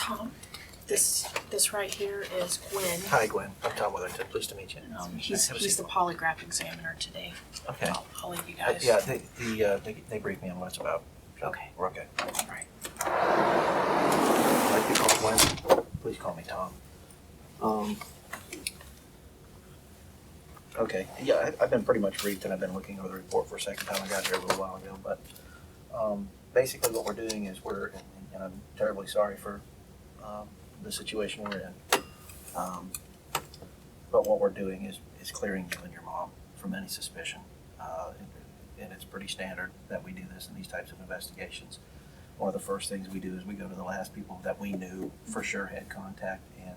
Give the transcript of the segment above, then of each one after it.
Tom. This right here is Gwen. Hi, Gwen. I'm Tom Weatherington. Pleased to meet you. He's the polygraph examiner today. Okay. I'll leave you guys. Yeah, they briefed me on what it's about. So Okay. We're okay. All right. I'd like to call Gwen. Please call me Tom. Okay. Yeah, I've been pretty much briefed, and I've been looking over the report for a second time. I got here a little while ago, but basically what we're doing is and I'm terribly sorry for the situation we're in. But what we're doing is clearing you and your mom from any suspicion. And it's pretty standard that we do this in these types of investigations. One of the first things we do is we go to the last people that we knew for sure had contact, and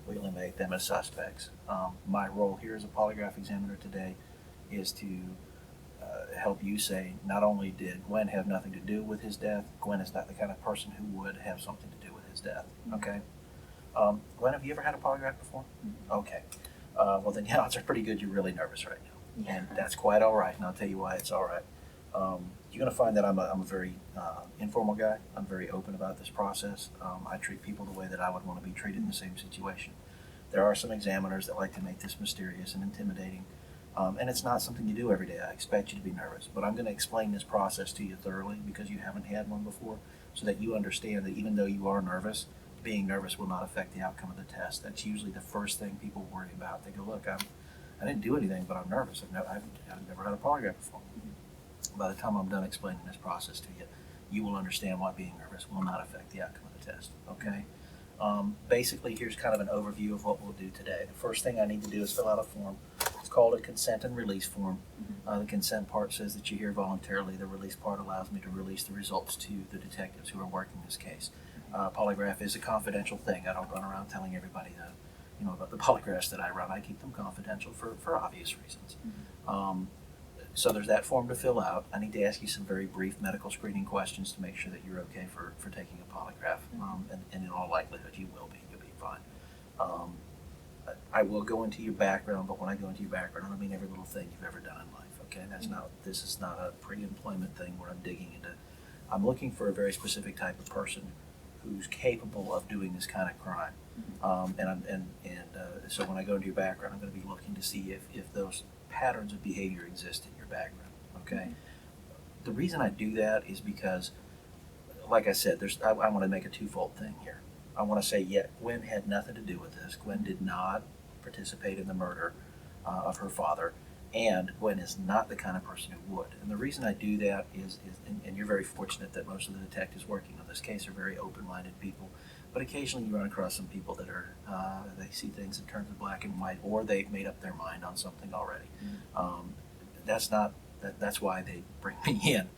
we eliminate them as suspects. My role here as a polygraph examiner today is to help you say, not only did Gwen have nothing to do with his death, Gwen is not the kind of person who would have something to do with his death, okay? Gwen, have you ever had a polygraph before? Okay. Well, then the odds are pretty good you're really nervous right now. Yeah. And that's quite all right, and I'll tell you why it's all right. You're going to find that I'm a very informal guy. I'm very open about this process. I treat people the way that I would want to be treated in the same situation. There are some examiners that like to make this mysterious and intimidating, and it's not something you do every day. I expect you to be nervous, but I'm going to explain this process to you thoroughly because you haven't had one before, so that you understand that even though you are nervous, being nervous will not affect the outcome of the test. That's usually the first thing people worry about. They go, look, I didn't do anything, but I'm nervous. I've never had a polygraph before. By the time I'm done explaining this process to you, you will understand why being nervous will not affect the outcome of the test, okay? Basically, here's kind of an overview of what we'll do today. The first thing I need to do is fill out a form. It's called a consent and release form. The consent part says that you're here voluntarily. The release part allows me to release the results to the detectives who are working this case. Polygraph is a confidential thing. I don't run around telling everybody about the polygraphs that I run. I keep them confidential for obvious reasons. So there's that form to fill out. I need to ask you some very brief medical screening questions to make sure that you're okay for taking a polygraph. And in all likelihood, you will be. You'll be fine. I will go into your background, but when I go into your background, I don't mean every little thing you've ever done in life. Okay, this is not a pre-employment thing where I'm digging into. I'm looking for a very specific type of person who's capable of doing this kind of crime. So when I go into your background, I'm going to be looking to see if those patterns of behavior exist in your background, okay? The reason I do that is because, like I said, I want to make a twofold thing here. I want to say, yeah, Gwen had nothing to do with this. Gwen did not participate in the murder of her father, and Gwen is not the kind of person who would. And the reason I do that is and you're very fortunate that most of the detectives working on this case are very open-minded people, but occasionally you run across some people that are, they see things in terms of black and white, or they've made up their mind on something already. That's why they bring me in.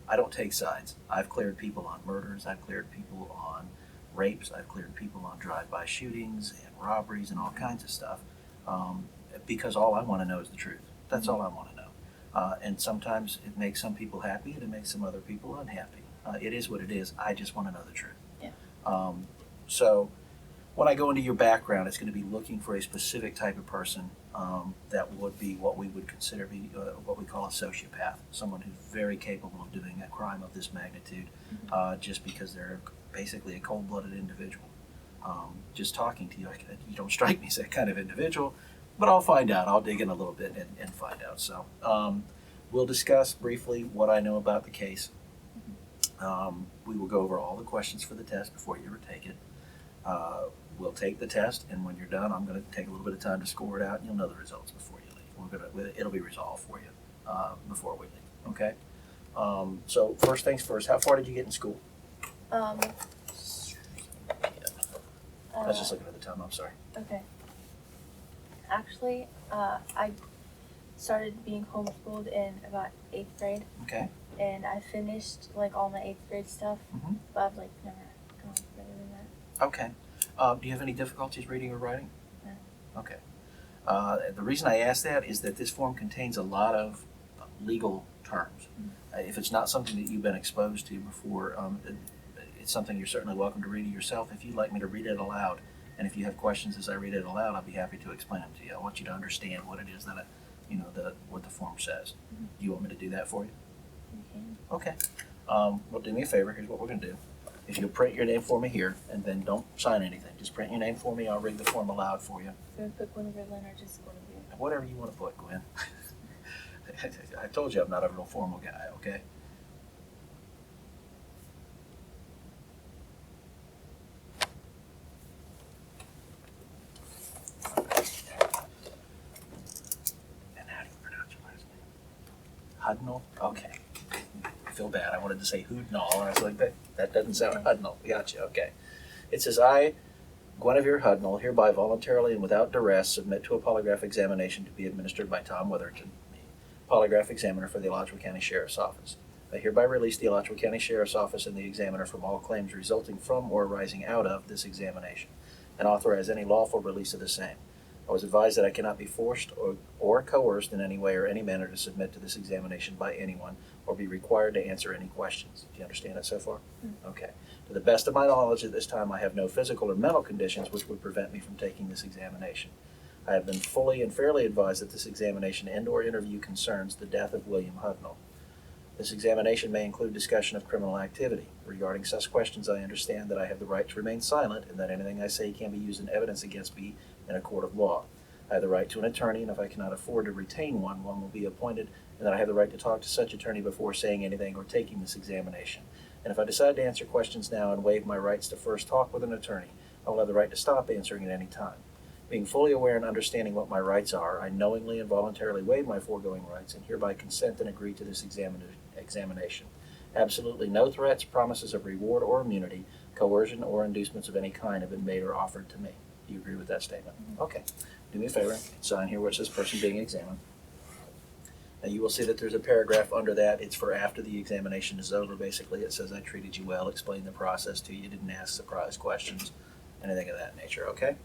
I don't take sides. I've cleared people on murders, I've cleared people on rapes, I've cleared people on drive-by shootings and robberies and all kinds of stuff, because all I want to know is the truth. That's all I want to know. And sometimes it makes some people happy and it makes some other people unhappy. It is what it is. I just want to know the truth. Yeah. So when I go into your background, it's going to be looking for a specific type of person that would be what we would consider what we call a sociopath, someone who's very capable of doing a crime of this magnitude, just because they're basically a cold-blooded individual. Just talking to you, you don't strike me as that kind of individual, but I'll find out. I'll dig in a little bit and find out. So we'll discuss briefly what I know about the case. We will go over all the questions for the test before you ever take it. We'll take the test, and when you're done, I'm going to take a little bit of time to score it out, and you'll know the results before you leave. It'll be resolved for you before we leave, okay? So first things first, how far did you get in school? I was just looking at the time, I'm sorry. Okay. Actually, I started being homeschooled in about 8th grade. Okay. And I finished all my 8th grade stuff, but I've never gone further than that. Okay. Do you have any difficulties reading or writing? No. Okay. The reason I ask that is that this form contains a lot of legal terms. If it's not something that you've been exposed to before, it's something you're certainly welcome to read it yourself. If you'd like me to read it aloud, and if you have questions as I read it aloud, I'll be happy to explain them to you. I want you to understand what it is that what the form says. Do you want me to do that for you? You can. Okay. Well, do me a favor. Here's what we're going to do. If you'll print your name for me here, and then don't sign anything, just print your name for me, I'll read the form aloud for you. So we put Guenevere or just Guenevere? Whatever you want to put, Gwen. I told you I'm not a real formal guy, okay? And how do you pronounce your last name? Hudnall? Okay. I feel bad. I wanted to say Hudnall, and I was like, that doesn't sound Hudnall. Gotcha, okay. It says, I, Guenevere Hudnall, hereby voluntarily and without duress submit to a polygraph examination to be administered by Tom Witherton, polygraph examiner for the Alachua County Sheriff's Office. I hereby release the Alachua County Sheriff's Office and the examiner from all claims resulting from or arising out of this examination, and authorize any lawful release of the same. I was advised that I cannot be forced or coerced in any way or any manner to submit to this examination by anyone or be required to answer any questions. Do you understand it so far? Mm-hmm. Okay. To the best of my knowledge at this time, I have no physical or mental conditions which would prevent me from taking this examination. I have been fully and fairly advised that this examination and/or interview concerns the death of William Hudnall. This examination may include discussion of criminal activity. Regarding such questions, I understand that I have the right to remain silent and that anything I say can be used in evidence against me in a court of law. I have the right to an attorney, and if I cannot afford to retain one, one will be appointed, and that I have the right to talk to such attorney before saying anything or taking this examination. And if I decide to answer questions now and waive my rights to first talk with an attorney, I will have the right to stop answering at any time. Being fully aware and understanding what my rights are, I knowingly and voluntarily waive my foregoing rights and hereby consent and agree to this examination. Absolutely no threats, promises of reward or immunity, coercion, or inducements of any kind have been made or offered to me. Do you agree with that statement? Mm-hmm. Okay. Do me a favor, sign here where it says person being examined. Now you will see that there's a paragraph under that. It's for after the examination is over. Basically, it says I treated you well, explained the process to you, didn't ask surprise questions, anything of that nature, okay?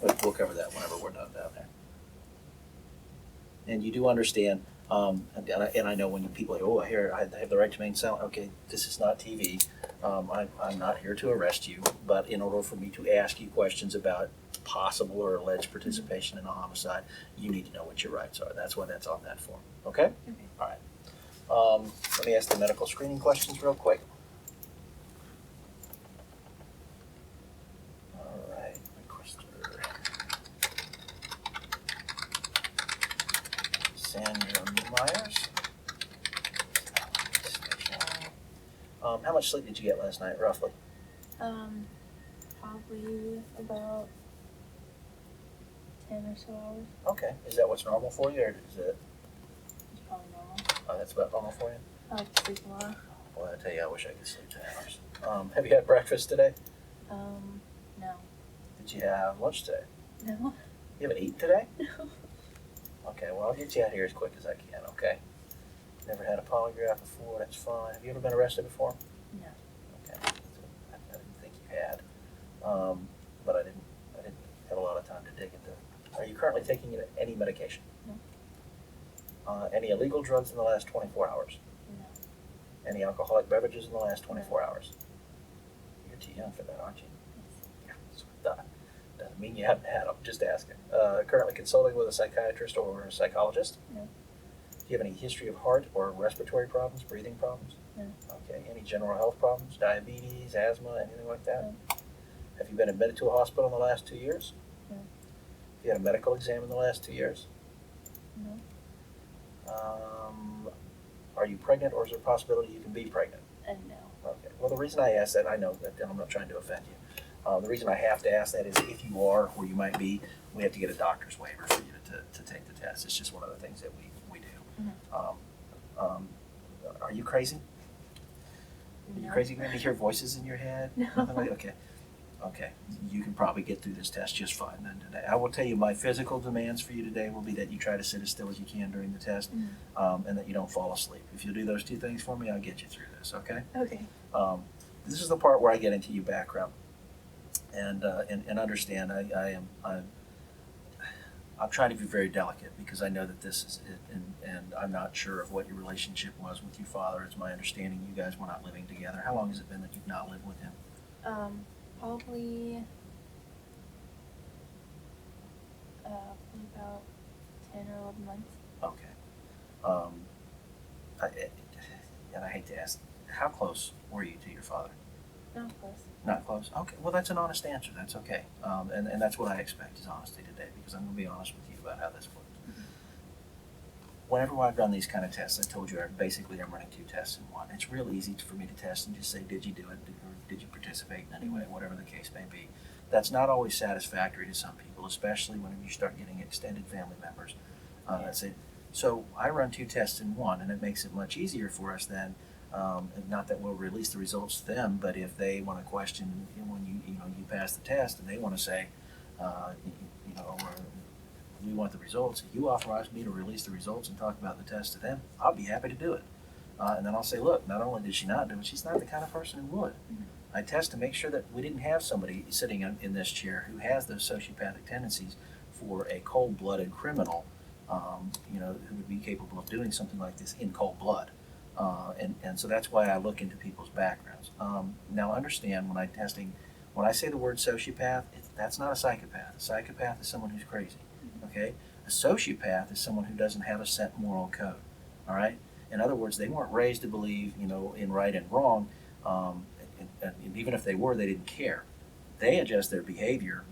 But we'll cover that whenever we're done down there. And you do understand, and I know when people say, oh, I have the right to remain silent. Okay, this is not TV. I'm not here to arrest you, but in order for me to ask you questions about possible or alleged participation in a homicide, you need to know what your rights are. That's why that's on that form, okay? Okay. All right. Let me ask the medical screening questions real quick. All right, requester. Sandra Myers. How much sleep did you get last night, roughly? Probably about 10 or so hours. Okay. Is that what's normal for you, or is it? It's probably normal. That's about normal for you? I like to sleep a lot. Well, I tell you, I wish I could sleep 10 hours. Have you had breakfast today? No. Did you have lunch today? No. You haven't eaten today? No. Okay, well, I'll get you out of here as quick as I can, okay? Never had a polygraph before, that's fine. Have you ever been arrested before? No. Okay, so I didn't think you had. But I didn't have a lot of time to dig into it. Are you currently taking any medication? No. Any illegal drugs in the last 24 hours? No. Any alcoholic beverages in the last 24 hours? You're too young for that, aren't you? Yes. Yeah, that's what I thought. Doesn't mean you haven't had them, just asking. Currently consulting with a psychiatrist or a psychologist? No. Do you have any history of heart or respiratory problems, breathing problems? No. Okay, any general health problems, diabetes, asthma, anything like that? No. Have you been admitted to a hospital in the last 2 years? No. Have you had a medical exam in the last 2 years? No. Are you pregnant, or is there a possibility you can be pregnant? No. Okay. Well, the reason I ask that, I know that I'm not trying to offend you. The reason I have to ask that is if you are, or you might be, we have to get a doctor's waiver for you to take the test. It's just one of the things that we do. Mm-hmm. Are you crazy? Are you No. crazy? Maybe hear voices in your head? No. Nothing like, okay. Okay. You can probably get through this test just fine then today. I will tell you my physical demands for you today will be that you try to sit as still as you can during the test, and that you don't fall asleep. If you do those two things for me, I'll get you through this, okay? Okay. This is the part where I get into your background and understand. I'm trying to be very delicate because I know that this is it, and I'm not sure of what your relationship was with your father. It's my understanding you guys were not living together. How long has it been that you've not lived with him? Probably about 10 or 11 months. Okay. And I hate to ask, how close were you to your father? Not close. Not close? Okay, well, that's an honest answer. That's okay. And that's what I expect is honesty today, because I'm going to be honest with you about how this works. Mm-hmm. Whenever I've done these kind of tests, I told you basically I'm running 2 tests in one. It's real easy for me to test and just say, did you do it, or did you participate in any way, whatever the case may be. That's not always satisfactory to some people, especially when you start getting extended family members. That's it. So I run 2 tests in one, and it makes it much easier for us then. Not that we'll release the results to them, but if they want to question when you pass the test and they want to say, we want the results. If you authorize me to release the results and talk about the test to them, I'll be happy to do it. And then I'll say, look, not only did she not do it, she's not the kind of person who would. Mm-hmm. I test to make sure that we didn't have somebody sitting in this chair who has those sociopathic tendencies for a cold-blooded criminal, who would be capable of doing something like this in cold blood. And so that's why I look into people's backgrounds. Now understand, when I say the word sociopath, that's not a psychopath. A psychopath is someone who's crazy. Okay? A sociopath is someone who doesn't have a set moral code. All right? In other words, they weren't raised to believe, in right and wrong. And even if they were, they didn't care. They adjust their behavior,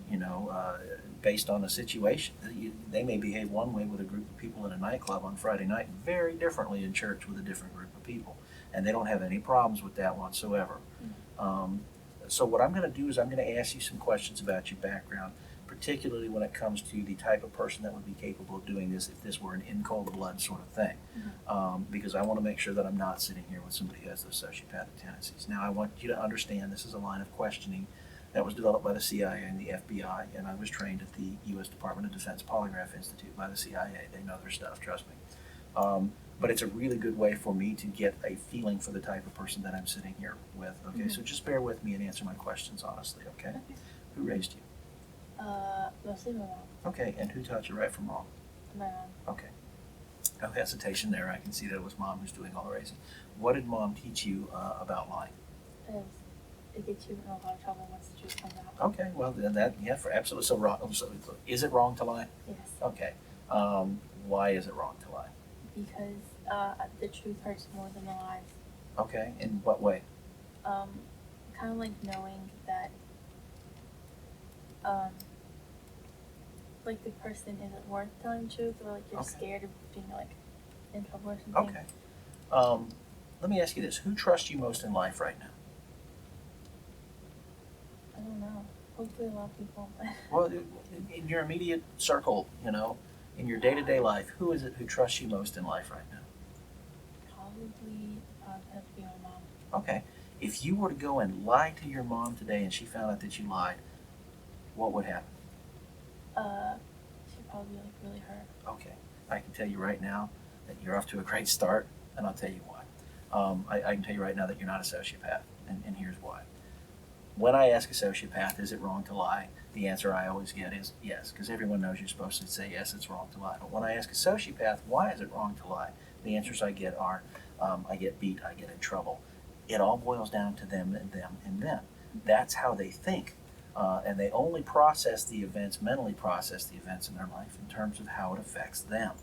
based on the situation. They may behave one way with a group of people in a nightclub on Friday night, and very differently in church with a different group of people. And they don't have any problems with that whatsoever. So what I'm going to do is I'm going to ask you some questions about your background, particularly when it comes to the type of person that would be capable of doing this if this were an in cold blood sort of thing. Because I want to make sure that I'm not sitting here with somebody who has those sociopathic tendencies. Now I want you to understand this is a line of questioning that was developed by the CIA and the FBI, and I was trained at the U.S. Department of Defense Polygraph Institute by the CIA. They know their stuff, trust me. But it's a really good way for me to get a feeling for the type of person that I'm sitting here with. Okay, so just bear with me and answer my questions honestly, okay? Who raised you? Mostly my mom. Okay, and who taught you right from wrong? My mom. Okay. No hesitation there. I can see that it was mom who's doing all the raising. What did mom teach you about lying? It gets you in a lot of trouble once the truth comes out. Okay, well then for absolutely. So wrong. So is it wrong to lie? Yes. Okay. Why is it wrong to lie? Because the truth hurts more than the lies. Okay. In what way? Kind of like knowing that, like the person isn't worth telling the truth, or like you're scared of being like in trouble or something. Okay. Let me ask you this: who trusts you most in life right now? I don't know. Hopefully a lot of people. Well, in your immediate circle, in your day-to-day life, who is it who trusts you most in life right now? Probably have to be my mom. Okay. If you were to go and lie to your mom today and she found out that you lied, what would happen? She'd probably like really hurt. Okay. I can tell you right now that you're off to a great start, and I'll tell you why. I can tell you right now that you're not a sociopath, and here's why. When I ask a sociopath, is it wrong to lie? The answer I always get is yes, because everyone knows you're supposed to say yes, it's wrong to lie. But when I ask a sociopath, why is it wrong to lie? The answers I get are, I get beat, I get in trouble. It all boils down to them and them and them. That's how they think. And they only process the events, mentally process the events in their life in terms of how it affects them.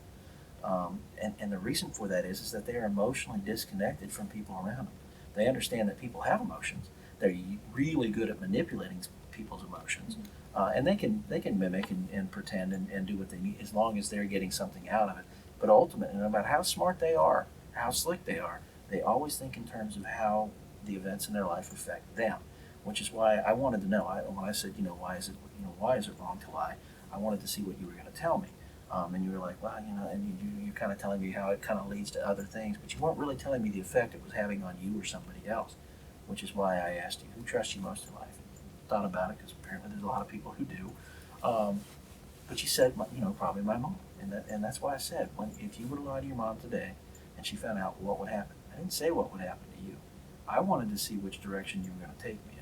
And the reason for that is that they are emotionally disconnected from people around them. They understand that people have emotions. They're really good at manipulating people's emotions. And they can mimic and pretend and do what they need as long as they're getting something out of it. But ultimately, no matter how smart they are, how slick they are, they always think in terms of how the events in their life affect them. Which is why I wanted to know. When I said, why is it wrong to lie? I wanted to see what you were going to tell me. And you were like, well, and you're kind of telling me how it kind of leads to other things, but you weren't really telling me the effect it was having on you or somebody else. Which is why I asked you, who trusts you most in life? Thought about it, because apparently there's a lot of people who do. But you said, probably my mom. And that's why I said, if you were to lie to your mom today and she found out, what would happen? I didn't say what would happen to you. I wanted to see which direction you were going to take me in.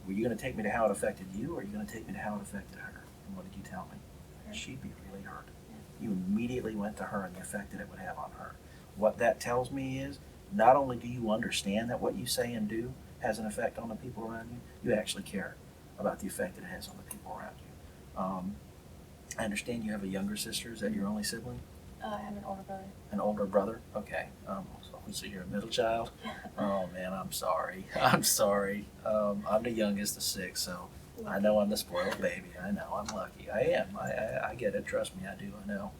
Were you going to take me to how it affected you, or are you going to take me to how it affected her? And what did you tell me? She'd be really hurt. You immediately went to her and the effect that it would have on her. What that tells me is, not only do you understand that what you say and do has an effect on the people around you, you actually care about the effect that it has on the people around you. I understand you have a younger sister. Is that your only sibling? I have an older brother. An older brother? Okay. So you're a middle child? Oh man, I'm sorry. I'm sorry. I'm the youngest of 6, so I know I'm the spoiled baby. I know I'm lucky. I am. I get it. Trust me, I do. I know.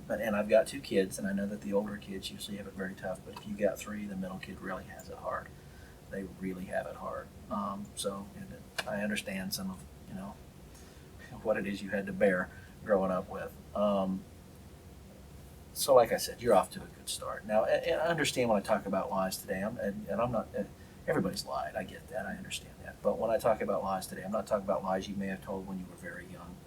And I've got 2 kids, and I know that the older kids usually have it very tough. But if you've got 3, the middle kid really has it hard. They really have it hard. I understand some of what it is you had to bear growing up with. So like I said, you're off to a good start. Now, and I understand when I talk about lies today, I'm not, everybody's lied. I get that. I understand that. But when I talk about lies today, I'm not talking about lies you may have told when you were very young.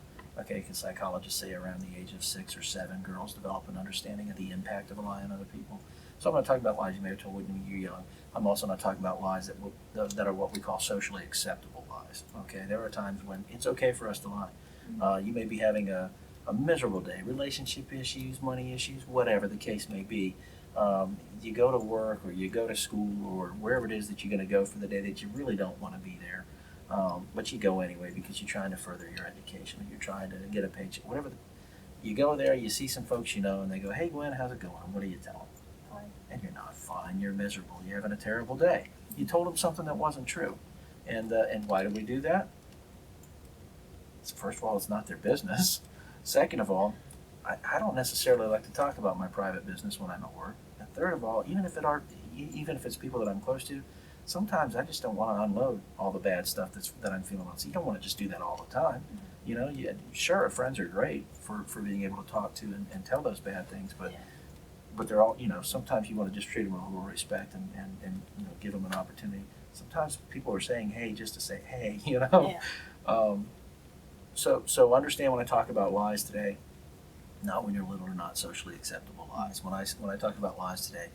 Okay, because psychologists say around the age of 6 or 7, girls develop an understanding of the impact of a lie on other people. So I'm not talking about lies you may have told when you were young. I'm also not talking about lies that are what we call socially acceptable lies. Okay, there are times when it's okay for us to lie. You may be having a miserable day, relationship issues, money issues, whatever the case may be. You go to work or you go to school or wherever it is that you're going to go for the day that you really don't want to be there, but you go anyway because you're trying to further your education or you're trying to get a paycheck, whatever. You go there, you see some folks and they go, "Hey Gwen, how's it going?" What do you tell them? Fine. And you're not fine, you're miserable, you're having a terrible day. You told them something that wasn't true. And why do we do that? First of all, it's not their business. Second of all, I don't necessarily like to talk about my private business when I'm at work. And third of all, even if it's people that I'm close to, sometimes I just don't want to unload all the bad stuff that I'm feeling on. So you don't want to just do that all the time. Sure, friends are great for being able to talk to and tell those bad things, but they're all, sometimes you want to just treat them with a little respect and give them an opportunity. Sometimes people are saying hey just to say hey, Yeah. So understand when I talk about lies today, not when you're little or not socially acceptable lies. When I talk about lies today,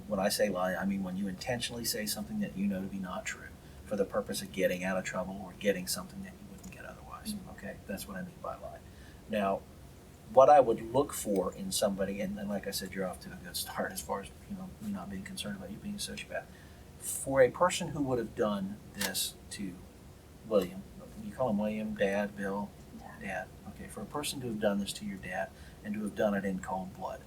when I say lie, I mean when you intentionally say something that you know to be not true for the purpose of getting out of trouble or getting something that you wouldn't get otherwise. Okay, that's what I mean by lie. Now, what I would look for in somebody, and like I said, you're off to a good start as far as me not being concerned about you being a sociopath. For a person who would have done this to William, you call him William, Dad, Bill, Dad. Okay, for a person to have done this to your dad and to have done it in cold blood,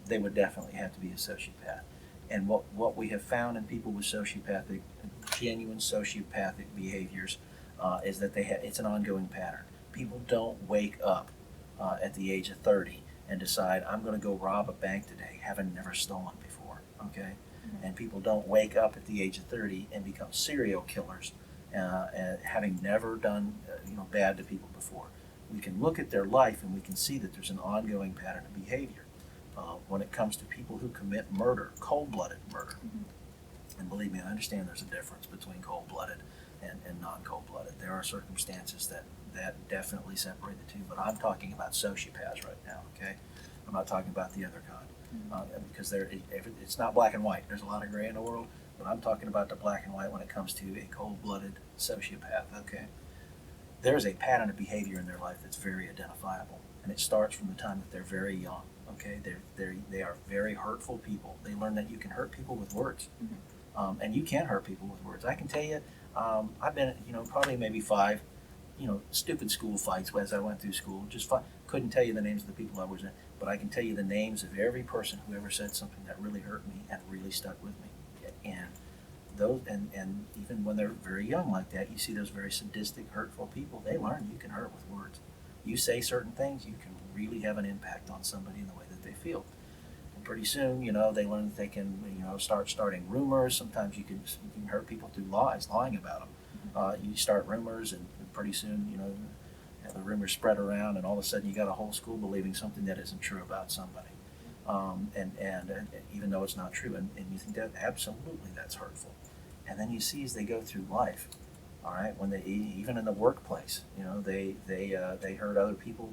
they would definitely have to be a sociopath. And what we have found in people with genuine sociopathic behaviors, is that it's an ongoing pattern. People don't wake up at the age of 30 and decide, I'm going to go rob a bank today, having never stolen before. Okay, and people don't wake up at the age of 30 and become serial killers, and having never done bad to people before. We can look at their life and we can see that there's an ongoing pattern of behavior when it comes to people who commit murder, cold-blooded murder. And believe me, I understand there's a difference between cold-blooded and non-cold-blooded. There are circumstances that definitely separate the two, but I'm talking about sociopaths right now, okay? I'm not talking about the other kind, because it's not black and white. There's a lot of gray in the world, but I'm talking about the black and white when it comes to a cold-blooded sociopath, okay? There's a pattern of behavior in their life that's very identifiable, and it starts from the time that they're very young, okay? They are very hurtful people. They learn that you can hurt people with words, and you can hurt people with words. I can tell you, I've been, probably maybe 5, stupid school fights as I went through school. Just couldn't tell you the names of the people I was in, but I can tell you the names of every person who ever said something that really hurt me and really stuck with me. And those, and even when they're very young like that, you see those very sadistic, hurtful people. They learn you can hurt with words. You say certain things, you can really have an impact on somebody in the way that they feel. And pretty soon, they learn that they can, starting rumors. Sometimes you can hurt people through lying about them. You start rumors, and pretty soon, the rumors spread around, and all of a sudden you got a whole school believing something that isn't true about somebody. And even though it's not true, and you think that absolutely that's hurtful. And then you see as they go through life, all right, when they even in the workplace, they hurt other people.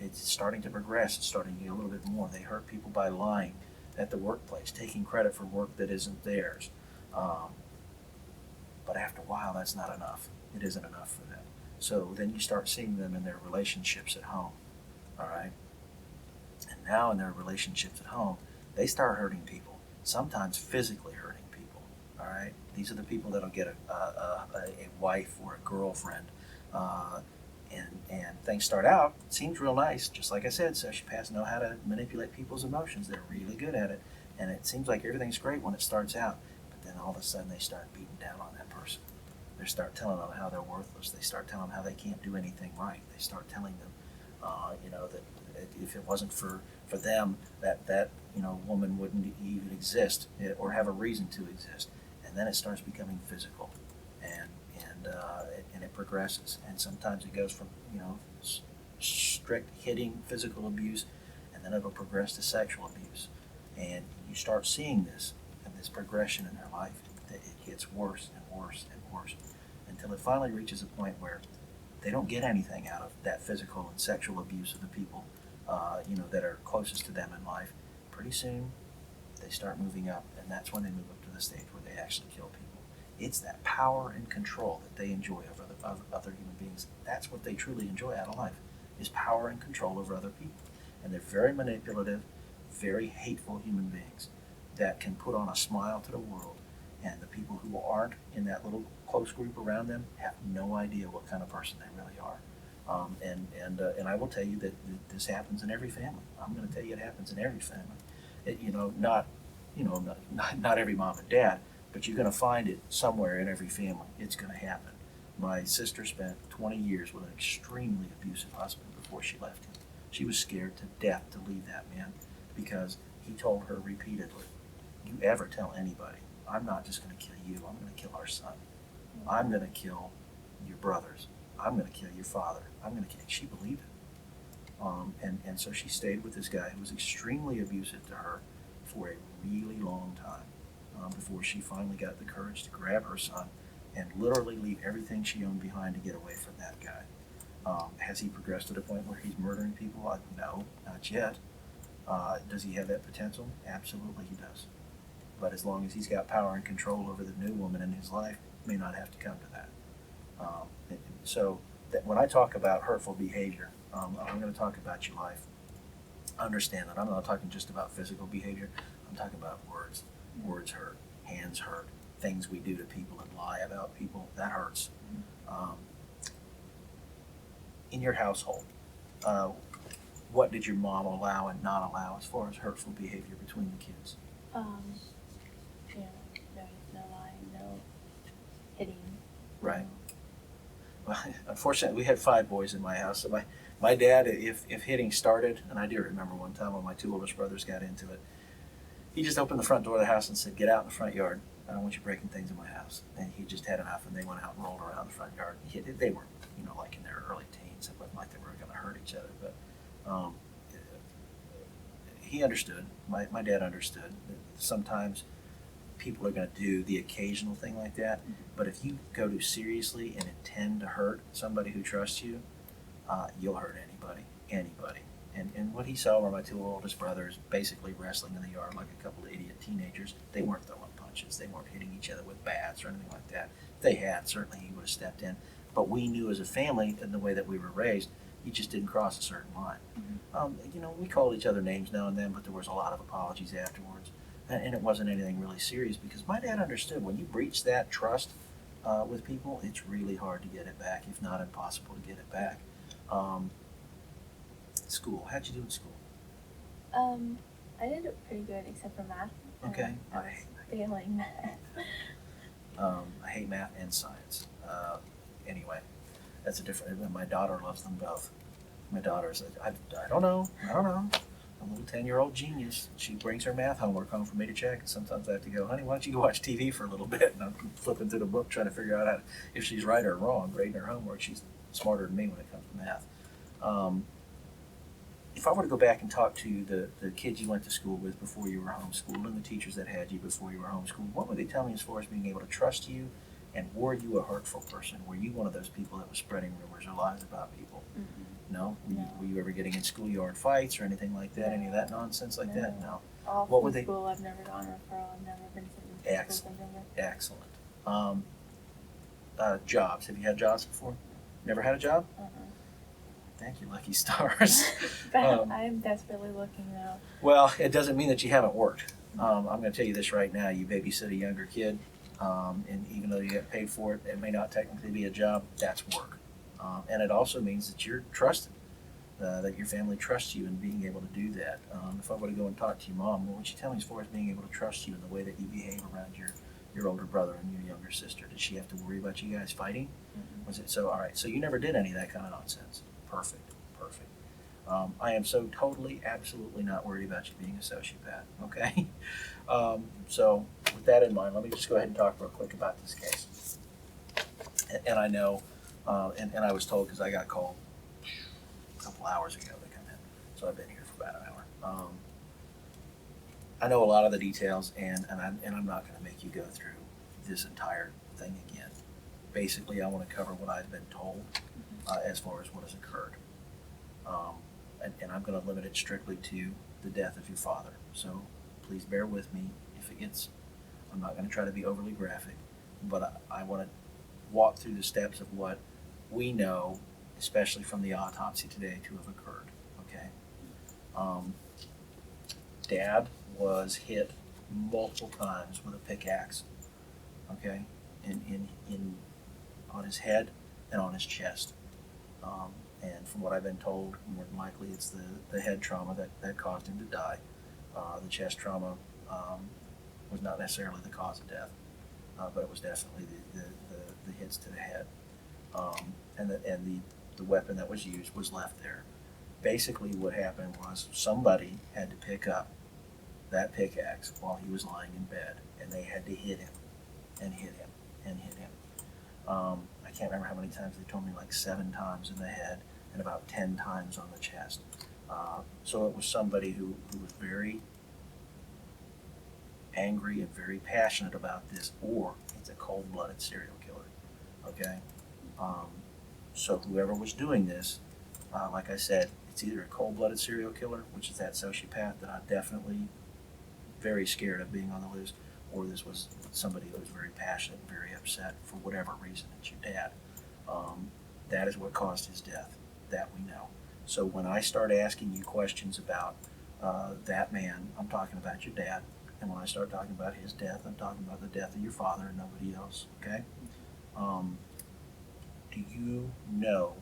It's starting to progress. It's starting to get a little bit more. They hurt people by lying at the workplace, taking credit for work that isn't theirs. But after a while, that's not enough. It isn't enough for them. So then you start seeing them in their relationships at home, all right? And now in their relationships at home, they start hurting people, sometimes physically hurting people, all right? These are the people that'll get a wife or a girlfriend And things start out, seems real nice, just like I said, sociopaths know how to manipulate people's emotions. They're really good at it. And it seems like everything's great when it starts out, but then all of a sudden they start beating down on that person. They start telling them how they're worthless. They start telling them how they can't do anything right. They start telling them, that if it wasn't for them, that woman wouldn't even exist or have a reason to exist. And then it starts becoming physical, and it progresses. And sometimes it goes from strict hitting, physical abuse, and then it'll progress to sexual abuse. And you start seeing this progression in their life. That it gets worse and worse and worse until it finally reaches a point where they don't get anything out of that physical and sexual abuse of the people that are closest to them in life. Pretty soon they start moving up, and that's when they move up to the stage where they actually kill people. It's that power and control that they enjoy over other human beings. That's what they truly enjoy out of life, is power and control over other people. And they're very manipulative, very hateful human beings that can put on a smile to the world, and the people who aren't in that little close group around them have no idea what kind of person they really are. And I will tell you that this happens in every family. I'm going to tell you it happens in every family. Not every mom and dad, but you're going to find it somewhere in every family. It's going to happen. My sister spent 20 years with an extremely abusive husband before she left him. She was scared to death to leave that man because he told her repeatedly, "You ever tell anybody, I'm not just going to kill you, I'm going to kill our son. I'm going to kill your brothers. I'm going to kill your father. I'm going to kill." She believed it. And so she stayed with this guy who was extremely abusive to her for a really long time before she finally got the courage to grab her son and literally leave everything she owned behind to get away from that guy. Has he progressed to the point where he's murdering people? No, not yet. Does he have that potential? Absolutely he does. But as long as he's got power and control over the new woman in his life, he may not have to come to that. So that when I talk about hurtful behavior, I'm going to talk about your life. Understand that I'm not talking just about physical behavior. I'm talking about words. Words hurt. Hands hurt. Things we do to people and lie about people, that hurts. In your household, what did your mom allow and not allow as far as hurtful behavior between the kids? No lying, no hitting. Right. Well, unfortunately, we had 5 boys in my house. So my dad, if hitting started, and I do remember one time when my 2 oldest brothers got into it, he just opened the front door of the house and said, "Get out in the front yard. I don't want you breaking things in my house." And he just had enough, and they went out and rolled around the front yard. They were, like in their early teens. It wasn't like they were going to hurt each other, but he understood. My dad understood that sometimes people are going to do the occasional thing like that, but if you go to seriously and intend to hurt somebody who trusts you, you'll hurt anybody. And what he saw were my 2 oldest brothers basically wrestling in the yard like a couple of idiot teenagers. They weren't throwing punches. They weren't hitting each other with bats or anything like that. If they had, certainly he would have stepped in. But we knew as a family, in the way that we were raised, you just didn't cross a certain line. We called each other names now and then, but there was a lot of apologies afterwards. And it wasn't anything really serious because my dad understood when you breach that trust with people, it's really hard to get it back, if not impossible to get it back. School. How'd you do in school? I did pretty good except for math. Okay. I was failing math. I hate math and science. Anyway, that's a different. My daughter loves them both. My daughter's, I don't know. A little 10-year-old genius. She brings her math homework home for me to check, and sometimes I have to go, "Honey, why don't you go watch TV for a little bit?" And I'm flipping through the book trying to figure out if she's right or wrong, grading her homework. She's smarter than me when it comes to math. If I were to go back and talk to the kids you went to school with before you were homeschooled and the teachers that had you before you were homeschooled, what would they tell me as far as being able to trust you? And were you a hurtful person? Were you one of those people that was spreading rumors or lies about people? Mm-hmm. No? Were you ever getting in schoolyard fights or anything like that? No. Any of that nonsense like that? No. All what would they? School, I've never gone referral. I've never been sent to Excellent. Excellent. Jobs. Have you had jobs before? Never had a job? Thank you, lucky stars. I'm desperately looking now. Well, it doesn't mean that you haven't worked. I'm going to tell you this right now. You babysit a younger kid, and even though you get paid for it, it may not technically be a job. That's work. And it also means that you're trusted, that your family trusts you in being able to do that. If I were to go and talk to your mom, what would you tell me as far as being able to trust you in the way that you behave around your older brother and your younger sister? Did she have to worry about you guys fighting? Mm-hmm. Was it so? All right, so you never did any of that kind of nonsense. Perfect. I am so totally, absolutely not worried about you being a sociopath, okay? So with that in mind, let me just go ahead and talk real quick about this case. And I know, and I was told, because I got called a couple hours ago to come in, so I've been here for about an hour. I know a lot of the details, and I'm not going to make you go through this entire thing again. Basically, I want to cover what I've been told as far as what has occurred. And I'm going to limit it strictly to the death of your father. So please bear with me if it gets, I'm not going to try to be overly graphic, but I want to walk through the steps of what we know, especially from the autopsy today, to have occurred, okay? Dad was hit multiple times with a pickaxe, okay, on his head and on his chest. And from what I've been told, more than likely it's the head trauma that caused him to die. The chest trauma was not necessarily the cause of death, but it was definitely the hits to the head. And the weapon that was used was left there. Basically what happened was somebody had to pick up that pickaxe while he was lying in bed, and they had to hit him and hit him and hit him. I can't remember how many times they told me, like 7 times in the head and about 10 times on the chest. So it was somebody who was very angry and very passionate about this, or it's a cold-blooded serial killer, okay? So whoever was doing this, like I said, it's either a cold-blooded serial killer, which is that sociopath that I'm definitely very scared of being on the loose, or this was somebody who was very passionate and very upset for whatever reason. It's your dad. That is what caused his death, that we know. So when I start asking you questions about that man, I'm talking about your dad. And when I start talking about his death, I'm talking about the death of your father and nobody else, okay? Do you know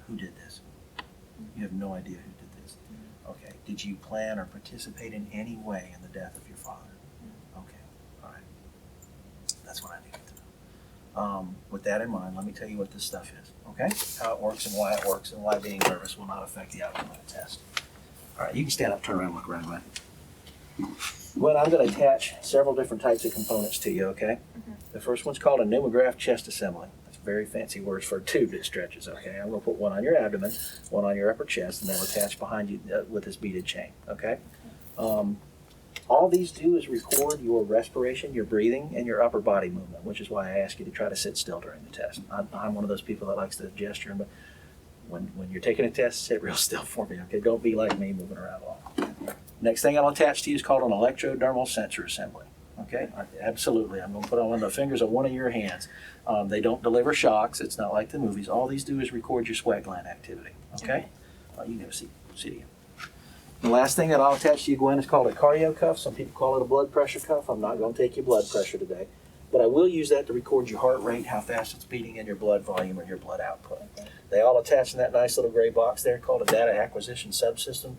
who did this? You have no idea who did this. Okay. Did you plan or participate in any way in the death of your father? Okay. All right. That's what I needed to know. With that in mind, let me tell you what this stuff is, okay? How it works and why being nervous will not affect the outcome of the test. All right, you can stand up, turn around, look around, Gwen. Gwen, I'm going to attach several different types of components to you, okay? The first one's called a pneumograph chest assembly. That's very fancy words for a tube that stretches, okay? I'm going to put one on your abdomen, one on your upper chest, and they'll attach behind you with this beaded chain, okay? All these do is record your respiration, your breathing, and your upper body movement, which is why I ask you to try to sit still during the test. I'm one of those people that likes to gesture, but when you're taking a test, sit real still for me, okay? Don't be like me moving around a lot. Next thing I'll attach to you is called an electrodermal sensor assembly, okay? Absolutely, I'm going to put on one of the fingers of one of your hands. They don't deliver shocks. It's not like the movies. All these do is record your sweat gland activity, okay? You can go see again. The last thing that I'll attach to you, Gwen, is called a cardio cuff. Some people call it a blood pressure cuff. I'm not going to take your blood pressure today, but I will use that to record your heart rate, how fast it's beating, and your blood volume or your blood output. They all attach in that nice little gray box there called a data acquisition subsystem.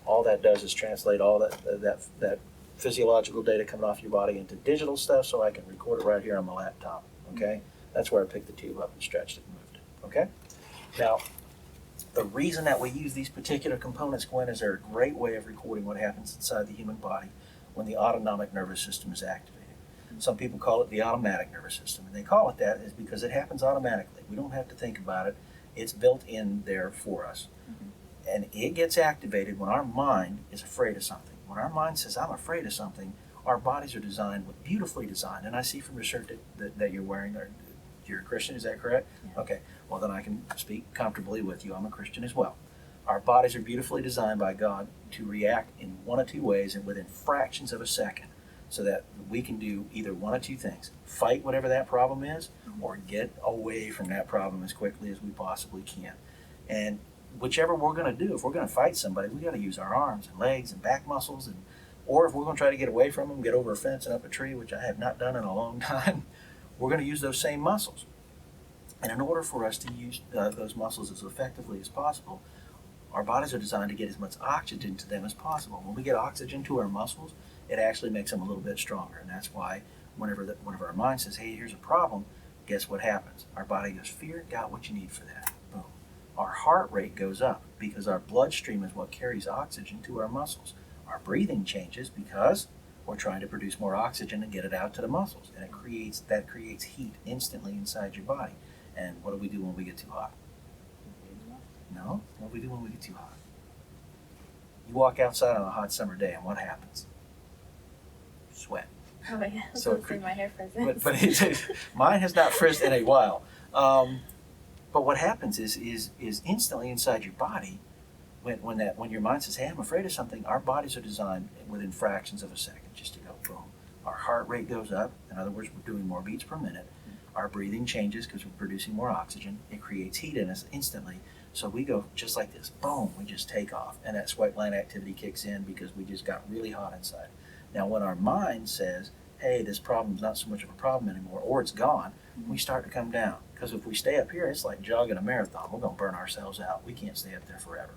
All that does is translate all that physiological data coming off your body into digital stuff, so I can record it right here on my laptop, okay? That's where I picked the tube up and stretched it and moved it, okay? Now, the reason that we use these particular components, Gwen, is they're a great way of recording what happens inside the human body when the autonomic nervous system is activated. Some people call it the automatic nervous system, and they call it that is because it happens automatically. We don't have to think about it. It's built in there for us. And it gets activated when our mind is afraid of something. When our mind says, I'm afraid of something, our bodies are designed, beautifully designed. And I see from your shirt that you're wearing, you're a Christian, is that correct? Yeah. Okay, well then I can speak comfortably with you. I'm a Christian as well. Our bodies are beautifully designed by God to react in one of two ways and within fractions of a second, so that we can do either one of two things: fight whatever that problem is, or get away from that problem as quickly as we possibly can. And whichever we're going to do, if we're going to fight somebody, we got to use our arms and legs and back muscles, or if we're going to try to get away from them, get over a fence and up a tree, which I have not done in a long time, we're going to use those same muscles. And in order for us to use those muscles as effectively as possible, our bodies are designed to get as much oxygen to them as possible. When we get oxygen to our muscles, it actually makes them a little bit stronger. And that's why whenever our mind says, hey, here's a problem, guess what happens? Our body goes, fear, got what you need for that. Boom. Our heart rate goes up because our bloodstream is what carries oxygen to our muscles. Our breathing changes because we're trying to produce more oxygen and get it out to the muscles. And that creates heat instantly inside your body. And what do we do when we get too hot? No, what do we do when we get too hot? You walk outside on a hot summer day, and what happens? Sweat. Oh yeah, So my hair frizzes. But mine has not frizzed in a while. But what happens is instantly inside your body, when your mind says, "Hey, I'm afraid of something," our bodies are designed within fractions of a second just to go boom. Our heart rate goes up. In other words, we're doing more beats per minute. Our breathing changes because we're producing more oxygen. It creates heat in us instantly. So we go just like this, boom, we just take off. And that sweat gland activity kicks in because we just got really hot inside. Now, when our mind says, hey, this problem's not so much of a problem anymore, or it's gone, we start to come down. Because if we stay up here, it's like jogging a marathon. We're going to burn ourselves out. We can't stay up there forever.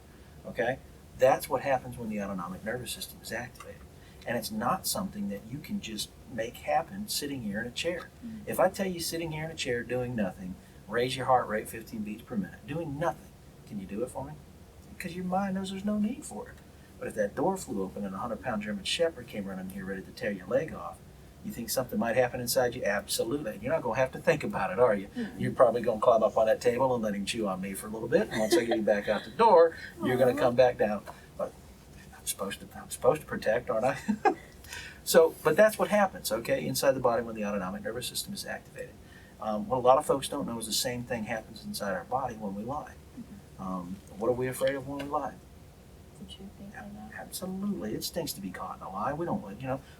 Okay? That's what happens when the autonomic nervous system is activated. And it's not something that you can just make happen sitting here in a chair. If I tell you sitting here in a chair doing nothing, raise your heart rate 15 beats per minute, doing nothing, can you do it for me? Because your mind knows there's no need for it. But if that door flew open and a 100-pound German Shepherd came running here ready to tear your leg off, you think something might happen inside you? Absolutely. You're not going to have to think about it, are you? You're probably going to climb up on that table and let him chew on me for a little bit. And once I get him back out the door, you're going to come back down. But I'm supposed to protect, aren't I? But that's what happens, okay, inside the body when the autonomic nervous system is activated. What a lot of folks don't know is the same thing happens inside our body when we lie. What are we afraid of when we lie? The truth being found out. Absolutely. It stinks to be caught in a lie. We don't,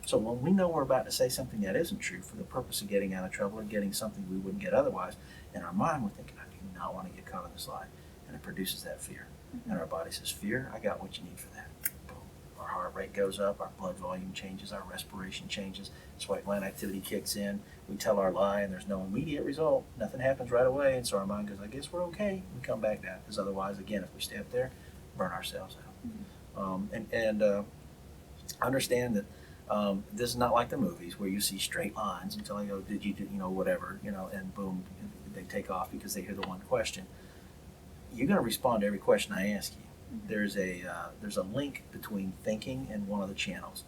So when we know we're about to say something that isn't true for the purpose of getting out of trouble or getting something we wouldn't get otherwise, in our mind we're thinking, I do not want to get caught in this lie. And it produces that fear. And our body says, fear, I got what you need for that. Boom. Our heart rate goes up, our blood volume changes, our respiration changes, sweat gland activity kicks in, we tell our lie and there's no immediate result, nothing happens right away, and so our mind goes, I guess we're okay, we come back down, because otherwise, again, if we stay up there, burn ourselves out. Understand that this is not like the movies where you see straight lines until I go, did you do, whatever, and boom, they take off because they hear the one question. You're going to respond to every question I ask you. There's a link between thinking and one of the channels.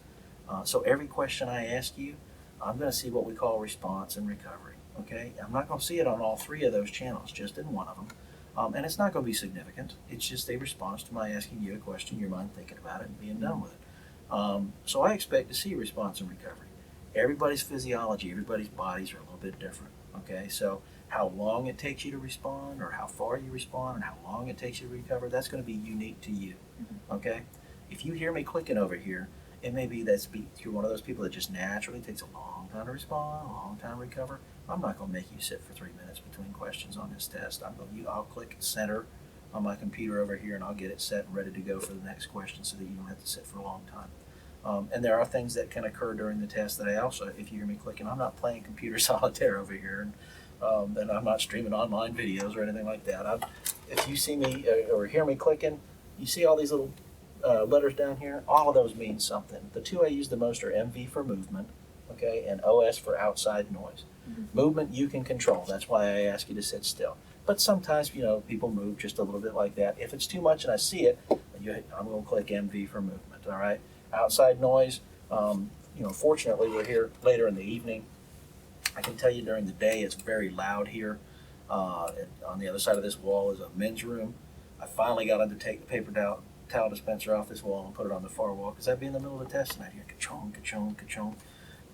So every question I ask you, I'm going to see what we call response and recovery. Okay, I'm not going to see it on all three of those channels, just in one of them. And it's not going to be significant. It's just a response to my asking you a question, your mind thinking about it and being done with it. So I expect to see response and recovery. Everybody's physiology, everybody's bodies are a little bit different. Okay, so how long it takes you to respond or how far you respond and how long it takes you to recover, that's going to be unique to you. Okay, if you hear me clicking over here, it may be that you're one of those people that just naturally takes a long time to respond, a long time to recover. I'm not going to make you sit for 3 minutes between questions on this test. I'll click center on my computer over here and I'll get it set and ready to go for the next question so that you don't have to sit for a long time. And there are things that can occur during the test that I also, if you hear me clicking, I'm not playing computer solitaire over here, and I'm not streaming online videos or anything like that. If you see me or hear me clicking, you see all these little letters down here, all of those mean something. The two I use the most are MV for movement, okay, and OS for outside noise. Movement you can control. That's why I ask you to sit still. But sometimes, people move just a little bit like that. If it's too much and I see it, I'm going to click MV for movement, all right? Outside noise, fortunately we're here later in the evening. I can tell you during the day it's very loud here. On the other side of this wall is a men's room. I finally got them to take the paper towel dispenser off this wall and put it on the far wall because I'd be in the middle of the test and I'd hear ka-chong, ka-chong, ka-chong.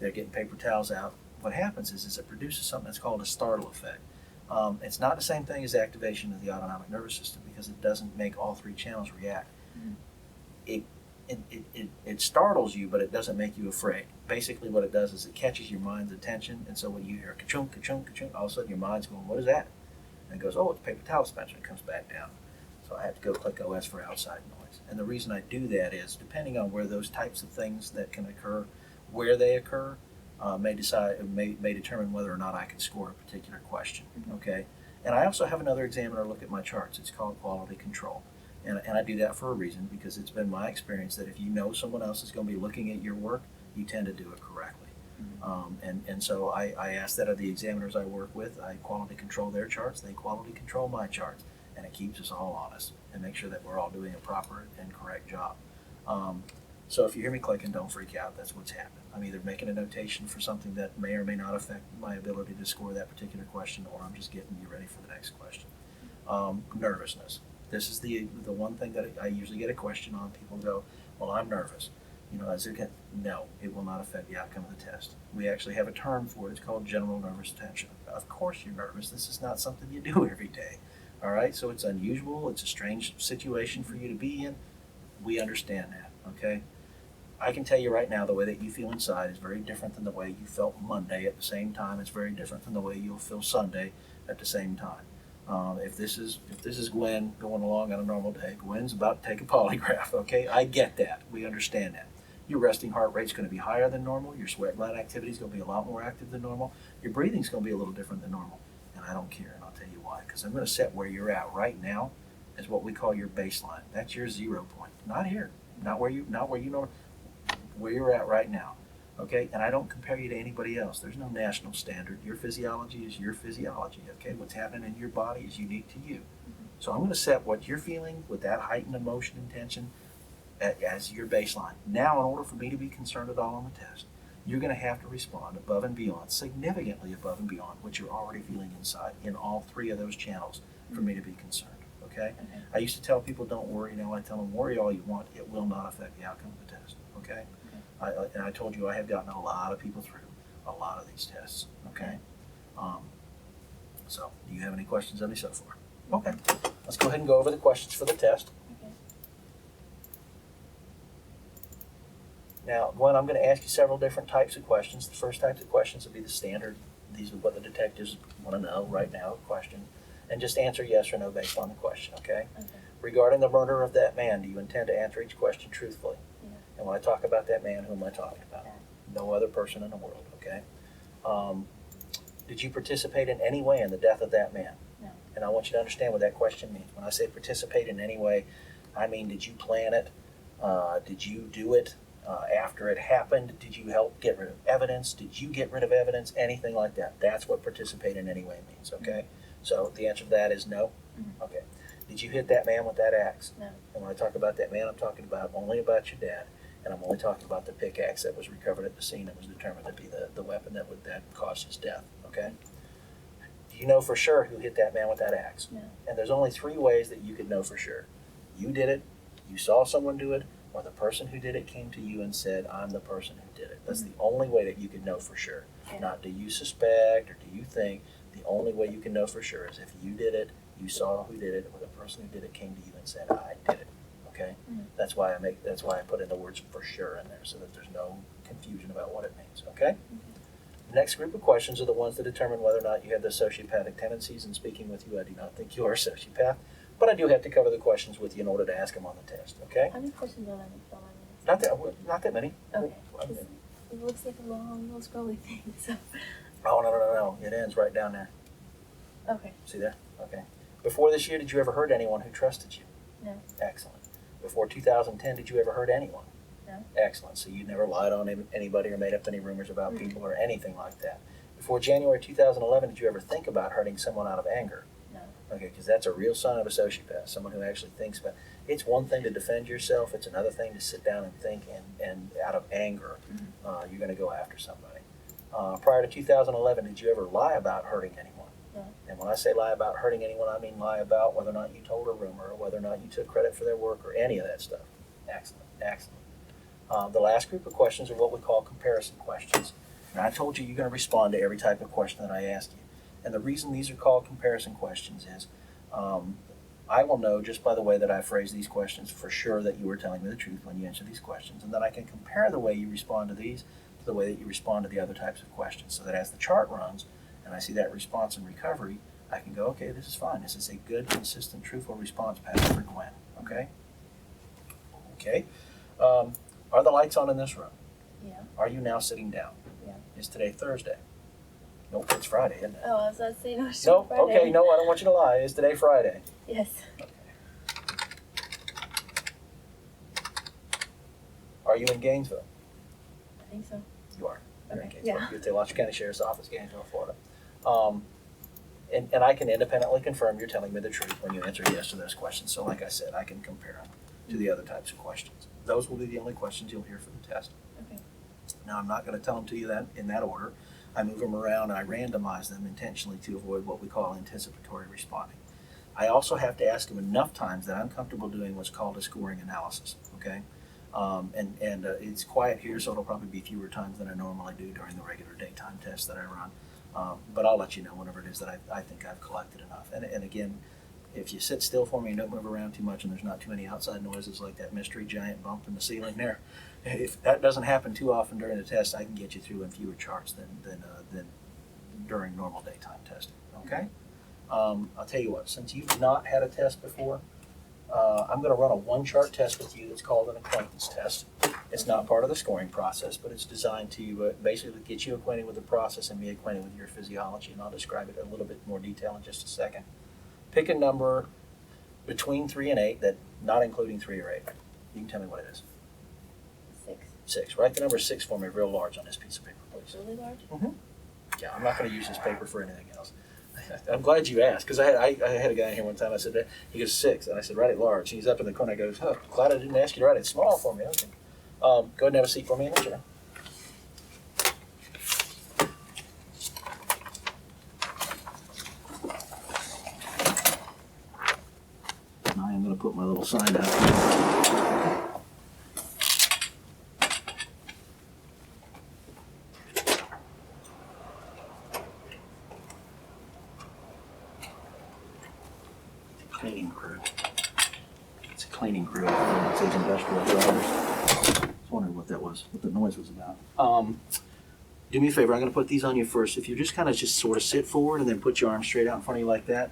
They're getting paper towels out. What happens is it produces something that's called a startle effect. It's not the same thing as activation of the autonomic nervous system because it doesn't make all three channels react. It startles you, but it doesn't make you afraid. Basically what it does is it catches your mind's attention, and so when you hear ka-chunk, ka-chunk, ka-chunk, all of a sudden your mind's going, what is that? And it goes, oh, it's a paper towel dispenser, and it comes back down. So I have to go click OS for outside noise. And the reason I do that is, depending on where those types of things that can occur, where they occur, may determine whether or not I can score a particular question, okay? And I also have another examiner look at my charts. It's called quality control. And I do that for a reason, because it's been my experience that if you know someone else is going to be looking at your work, you tend to do it correctly. And so I ask that of the examiners I work with. I quality control their charts, they quality control my charts, and it keeps us all honest and make sure that we're all doing a proper and correct job. So if you hear me clicking, don't freak out. That's what's happening. I'm either making a notation for something that may or may not affect my ability to score that particular question, or I'm just getting you ready for the next question. Nervousness. This is the one thing that I usually get a question on. People go, well, I'm nervous. No, it will not affect the outcome of the test. We actually have a term for it. It's called general nervous tension. Of course you're nervous. This is not something you do every day. All right, so it's unusual. It's a strange situation for you to be in. We understand that, okay? I can tell you right now, the way that you feel inside is very different than the way you felt Monday at the same time. It's very different than the way you'll feel Sunday at the same time. If this is Gwen going along on a normal day, Gwen's about to take a polygraph, okay? I get that. We understand that. Your resting heart rate's going to be higher than normal. Your sweat gland activity is going to be a lot more active than normal. Your breathing's going to be a little different than normal. And I don't care, and I'll tell you why. Because I'm going to set where you're at right now as what we call your baseline. That's your 0 point. Not here. Not where you know where you're at right now. Okay? And I don't compare you to anybody else. There's no national standard. Your physiology is your physiology. Okay? What's happening in your body is unique to you. So I'm going to set what you're feeling with that heightened emotion and tension as your baseline. Now, in order for me to be concerned at all on the test, you're going to have to respond above and beyond, significantly above and beyond what you're already feeling inside in all three of those channels for me to be concerned. Okay? I used to tell people, don't worry. Now I tell them, worry all you want. It will not affect the outcome of the test. Okay? And I told you I have gotten a lot of people through a lot of these tests. Okay? So, do you have any questions on me so far? Okay. Let's go ahead and go over the questions for the test. Now, Gwen, I'm going to ask you several different types of questions. The first types of questions will be the standard. These are what the detectives want to know right now, question. And just answer yes or no based on the question, okay? Regarding the murder of that man, do you intend to answer each question truthfully? Yeah. And when I talk about that man, who am I talking about? Yeah. No other person in the world, okay? Did you participate in any way in the death of that man? No. And I want you to understand what that question means. When I say participate in any way, I mean, did you plan it? Did you do it? After it happened, did you help get rid of evidence? Did you get rid of evidence? Anything like that. That's what participate in any way means, okay? So the answer to that is no? Okay. Did you hit that man with that axe? No. And when I talk about that man, I'm talking about only about your dad. And I'm only talking about the pickaxe that was recovered at the scene that was determined to be the weapon that caused his death, okay? Do you know for sure who hit that man with that axe? No. And there's only 3 ways that you could know for sure. You did it, you saw someone do it, or the person who did it came to you and said, I'm the person who did it. That's the only way that you can know for sure. Yeah. Not do you suspect or do you think. The only way you can know for sure is if you did it, you saw who did it, or the person who did it came to you and said, I did it. Okay? That's why I put in the words for sure in there, so that there's no confusion about what it means. Okay? The next group of questions are the ones that determine whether or not you have the sociopathic tendencies. And speaking with you, I do not think you are a sociopath. But I do have to cover the questions with you in order to ask them on the test, okay? How many questions are there? Not that many. Okay. It looks like a long little scrolly thing, so. Oh, no. It ends right down there. Okay. See there? Okay. Before this year, did you ever hurt anyone who trusted you? No. Excellent. Before 2010, did you ever hurt anyone? No. Excellent. So you never lied on anybody or made up any rumors about people or anything like that. Before January 2011, did you ever think about hurting someone out of anger? Okay, because that's a real sign of a sociopath, someone who actually thinks about it. It's one thing to defend yourself, it's another thing to sit down and think, and out of anger, you're going to go after somebody. Prior to 2011, did you ever lie about hurting anyone? No. And when I say lie about hurting anyone, I mean lie about whether or not you told a rumor, or whether or not you took credit for their work, or any of that stuff. Excellent. The last group of questions are what we call comparison questions. And I told you you're going to respond to every type of question that I ask you. And the reason these are called comparison questions is I will know just by the way that I phrase these questions for sure that you are telling me the truth when you answer these questions. And then I can compare the way you respond to these to the way that you respond to the other types of questions. So that as the chart runs and I see that response and recovery, I can go, okay, this is fine. This is a good, consistent, truthful response pattern for Gwen. Okay? Okay. Are the lights on in this room? Yeah. Are you now sitting down? Yeah. Is today Thursday? Nope, it's Friday, isn't it? Oh, I was about to say no. Nope, Friday. okay, no, I don't want you to lie. Is today Friday? Yes. Are you in Gainesville? I think so. You are. You're in Okay, Gainesville. yeah. You're at the Alachua County Sheriff's Office, Gainesville, Florida. And I can independently confirm you're telling me the truth when you answer yes to those questions. So like I said, I can compare them to the other types of questions. Those will be the only questions you'll hear for the test. Okay. Now, I'm not going to tell them to you that in that order. I move them around and I randomize them intentionally to avoid what we call anticipatory responding. I also have to ask them enough times that I'm comfortable doing what's called a scoring analysis, okay? It's quiet here, so it'll probably be fewer times than I normally do during the regular daytime tests that I run. But I'll let you know whenever it is that I think I've collected enough. And again, if you sit still for me and don't move around too much and there's not too many outside noises like that mystery giant bump in the ceiling there, if that doesn't happen too often during the test, I can get you through in fewer charts than during normal daytime testing, okay? I'll tell you what, since you've not had a test before, I'm going to run a one-chart test with you that's called an acquaintance test. It's not part of the scoring process, but it's designed to basically get you acquainted with the process and be acquainted with your physiology, and I'll describe it in a little bit more detail in just a second. Pick a number between 3 and 8, that not including 3 or 8. You can tell me what it is. 6. 6. Write the number 6 for me real large on this piece of paper, please. Really large? Mm-hmm. Yeah, I'm not going to use this paper for anything else. I'm glad you asked, because I had a guy in here one time. I said, he goes 6, and I said, write it large. He's up in the corner. I goes, oh, glad I didn't ask you to write it small for me. Okay. Go ahead and have a seat for me in the chair. Now I'm going to put my little sign out. Cleaning crew. It's a cleaning crew. It says industrial drivers. I was wondering what that was, what the noise was about. Do me a favor. I'm going to put these on you first. If you just kind of just sort of sit forward and then put your arms straight out in front of you like that.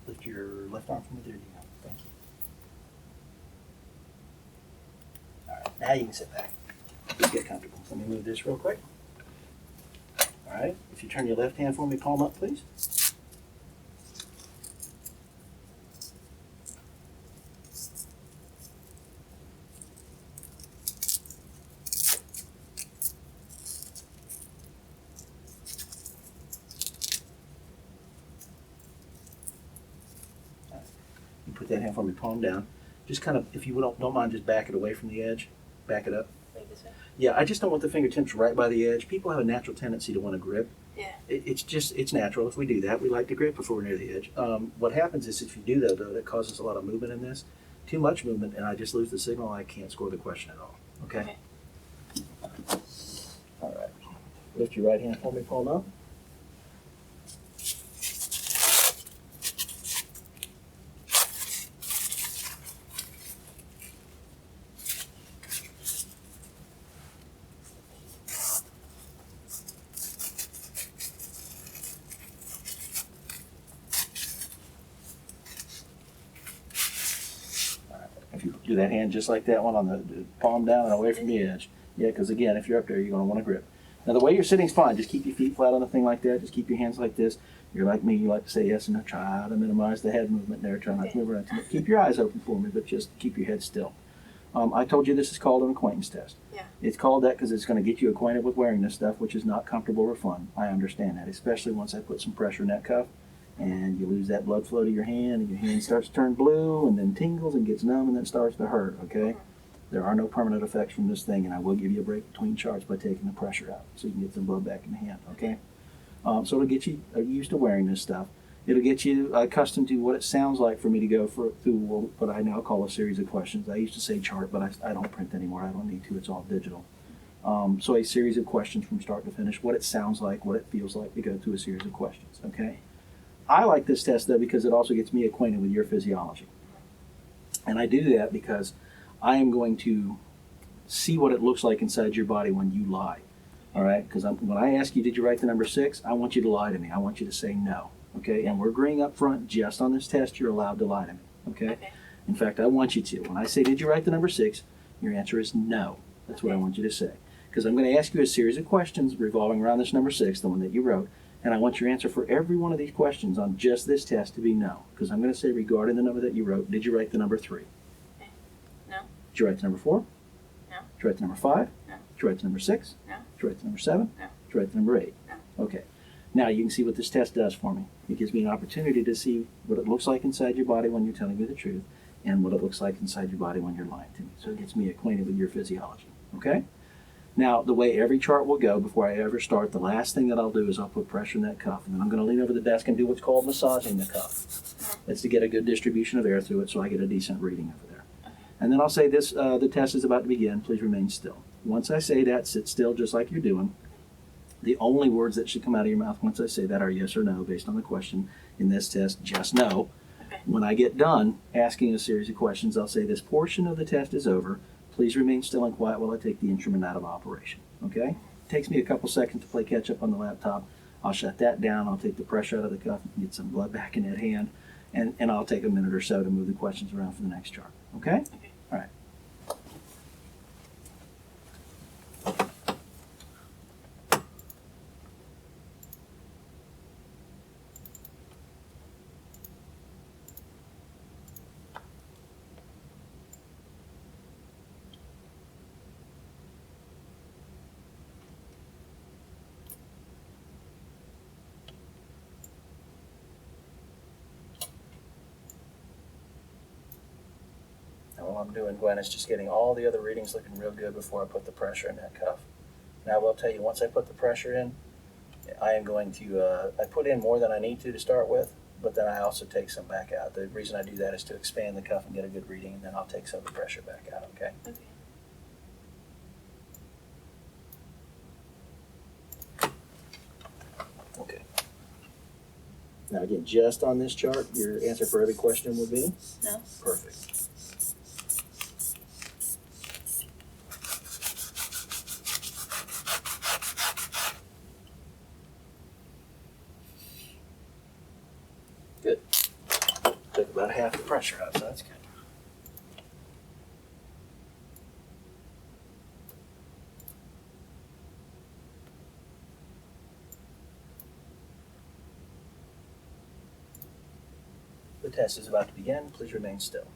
Lift your left arm from me. There you go. Thank you. All right, now you can sit back. Just get comfortable. Let me move this real quick. All right, if you turn your left hand for me, palm up, please. You put that hand for me, palm down. Just kind of, if you don't mind, just back it away from the edge. Back it up. Like this way? Yeah, I just don't want the fingertips right by the edge. People have a natural tendency to want to grip. Yeah. It's natural. If we do that, we like to grip before we're near the edge. What happens is if you do that, though, that causes a lot of movement in this. Too much movement, and I just lose the signal. I can't score the question at all. Okay? All right. Lift your right hand for me, palm up. If you do that hand just like that one on the palm down and away from the edge. Yeah, because again, if you're up there, you're going to want to grip. Now, the way you're sitting is fine. Just keep your feet flat on the thing like that. Just keep your hands like this. You're like me. You like to say yes and no. Try to minimize the head movement there. Try not to move around too much. Keep your eyes open for me, but just keep your head still. I told you this is called an acquaintance test. Yeah. It's called that because it's going to get you acquainted with wearing this stuff, which is not comfortable or fun. I understand that, especially once I put some pressure in that cuff and you lose that blood flow to your hand and your hand starts to turn blue and then tingles and gets numb and then starts to hurt, okay? There are no permanent effects from this thing, and I will give you a break between charts by taking the pressure out so you can get some blood back in the hand, okay? So it'll get you used to wearing this stuff. It'll get you accustomed to what it sounds like for me to go through what I now call a series of questions. I used to say chart, but I don't print anymore. I don't need to. It's all digital. So a series of questions from start to finish, what it sounds like, what it feels like to go through a series of questions, okay? I like this test, though, because it also gets me acquainted with your physiology. And I do that because I am going to see what it looks like inside your body when you lie. All right, because when I ask you, did you write the number 6? I want you to lie to me. I want you to say no. Okay, and we're agreeing up front, just on this test, you're allowed to lie to me. Okay? Okay. In fact, I want you to. When I say, did you write the number 6? Your answer is no. That's what I want you to say. Because I'm going to ask you a series of questions revolving around this number 6, the one that you wrote, and I want your answer for every one of these questions on just this test to be no. Because I'm going to say, regarding the number that you wrote, did you write the number 3? Okay. No. Did you write the number 4? No. Did you write the number 5? No. Did you write the number 6? No. Did you write the number 7? No. Did you write the number 8? No. Okay. Now you can see what this test does for me. It gives me an opportunity to see what it looks like inside your body when you're telling me the truth, and what it looks like inside your body when you're lying to me. So it gets me acquainted with your physiology. Okay? Now, the way every chart will go before I ever start, the last thing that I'll do is I'll put pressure in that cuff, and then I'm going to lean over the desk and do what's called massaging the cuff. That's to get a good distribution of air through it so I get a decent reading over there. And then I'll say this, the test is about to begin. Please remain still. Once I say that, sit still just like you're doing. The only words that should come out of your mouth once I say that are yes or no based on the question. In this test, just no. Okay. When I get done asking a series of questions, I'll say this portion of the test is over. Please remain still and quiet while I take the instrument out of operation. Okay? It takes me a couple seconds to play catch up on the laptop. I'll shut that down. I'll take the pressure out of the cuff and get some blood back in that hand. And I'll take a minute or so to move the questions around for the next chart. Okay? Okay. All right. All I'm doing, Gwen, is just getting all the other readings looking real good before I put the pressure in that cuff. Now, I will tell you, once I put the pressure in, I am going to, I put in more than I need to start with, but then I also take some back out. The reason I do that is to expand the cuff and get a good reading, and then I'll take some of the pressure back out, okay? Okay. Okay. Now, again, just on this chart, your answer for every question would be? No. Perfect. Good. Took about half the pressure out, so that's good. The test is about to begin. Please remain still.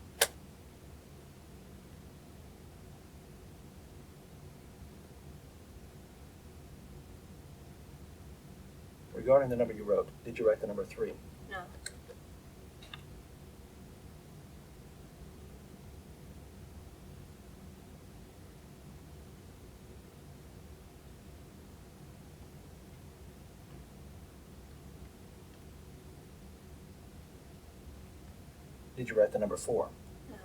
Regarding the number you wrote, did you write the number 3? No. Did you write the number 4? No.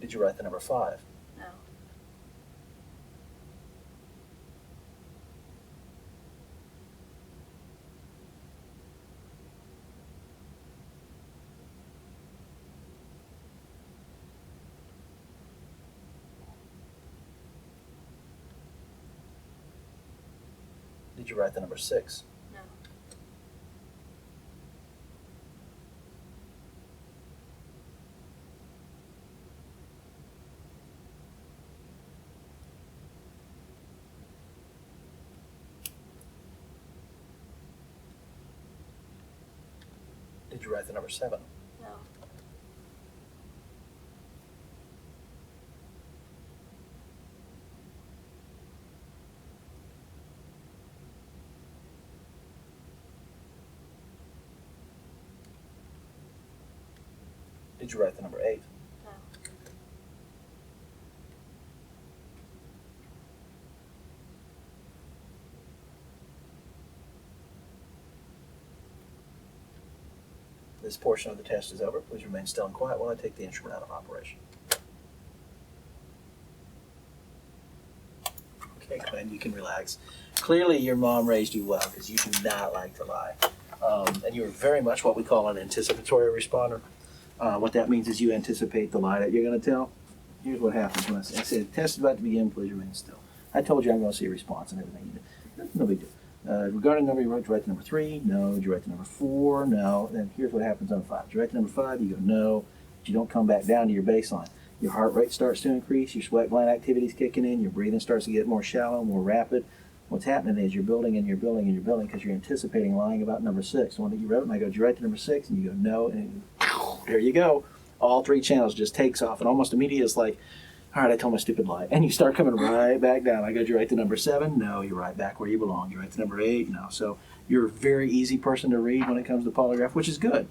Did you write the number 5? No. Did you write the number 6? No. Did you write the number 7? No. Did you write the number 8? No. This portion of the test is over. Please remain still and quiet while I take the instrument out of operation. can relax. Clearly, your mom raised you well because you do not like to lie. And you are very much what we call an anticipatory responder. What that means is you anticipate the lie that you're going to tell. Here's what happens when I say, test is about to begin, please remain still. I told you I'm going to see a response and everything. No big deal. Regarding number, you write to number 3, no. Did you write to number 4? No. Then here's what happens on 5. Did you write to number 5? You go, no. But you don't come back down to your baseline. Your heart rate starts to increase, your sweat gland activity is kicking in, your breathing starts to get more shallow, more rapid. What's happening is you're building and you're building and you're building because you're anticipating lying about number 6. The one that you wrote, and I go, did you write to number 6? And you go, no. And there you go. All 3 channels just takes off, and almost immediately it's like, all right, I told my stupid lie. And you start coming right back down. I go, you write to number 7? No, you're right back where you belong. You write to number 8? No. So you're a very easy person to read when it comes to polygraph, which is good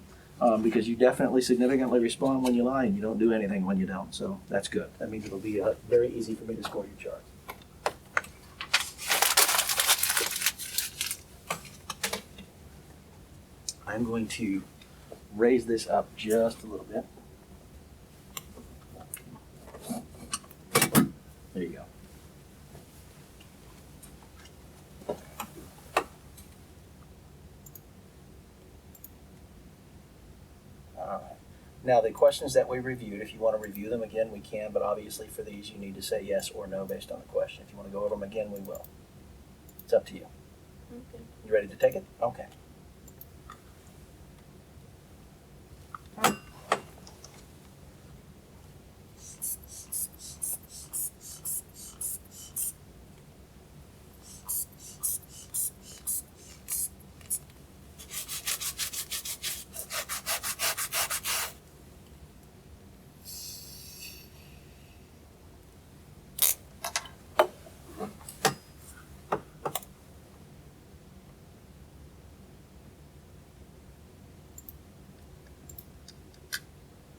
because you definitely significantly respond when you lie and you don't do anything when you don't. So that's good. That means it'll be very easy for me to score your chart. I'm going to raise this up just a little bit. There you go. All right. Now the questions that we reviewed, if you want to review them again, we can, but obviously for these you need to say yes or no based on the question. If you want to go over them again, we will. It's up to you. Okay. You ready to take it? Okay.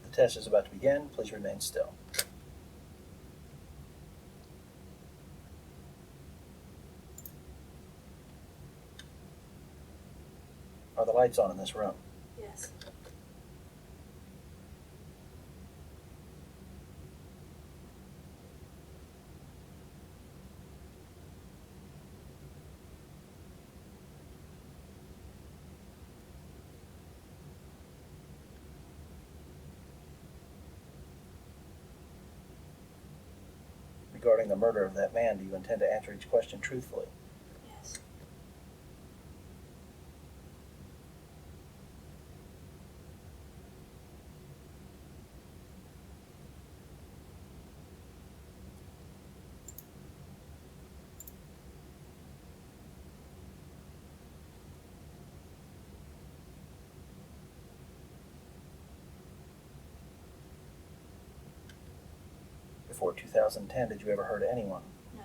The test is about to begin. Please remain still. Are the lights on in this room? Yes. Regarding the murder of that man, do you intend to answer each question truthfully? Yes. Before 2010, did you ever hurt anyone? No.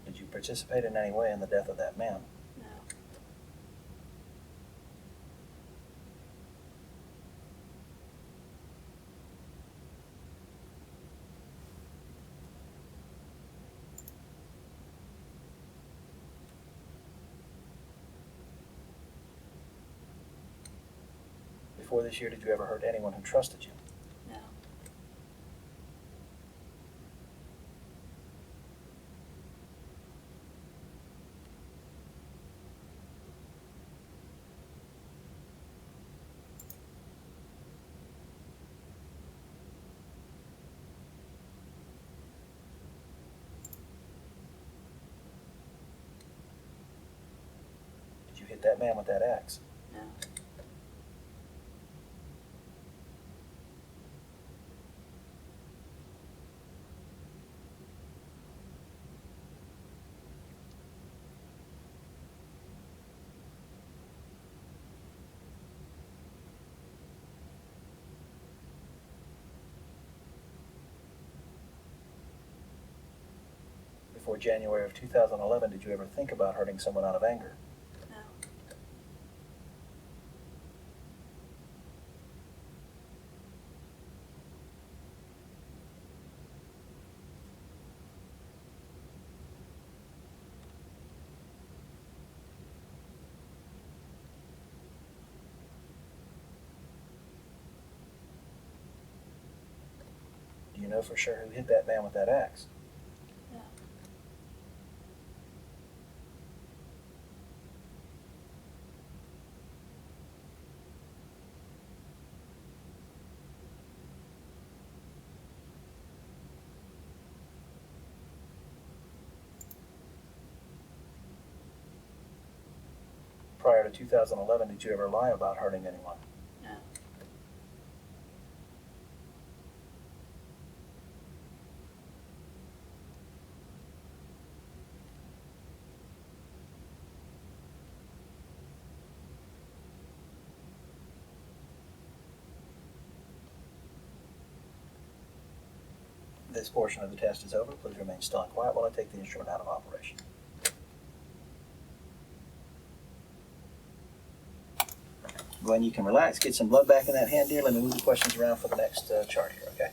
Did you participate in any way in the death of that man? No. Before this year, did you ever hurt anyone who trusted you? No. Did you hit that man with that axe? No. Before January of 2011, did you ever think about hurting someone out of anger? No. you know for sure who hit that man with that axe? No. Prior to 2011, did you ever lie about hurting anyone? No. This portion of the test is over. Please remain still and quiet while I take the instrument out of operation. Gwen, you can relax, get some blood back in that hand, dear. Let me move the questions around for the next chart here, okay? Okay.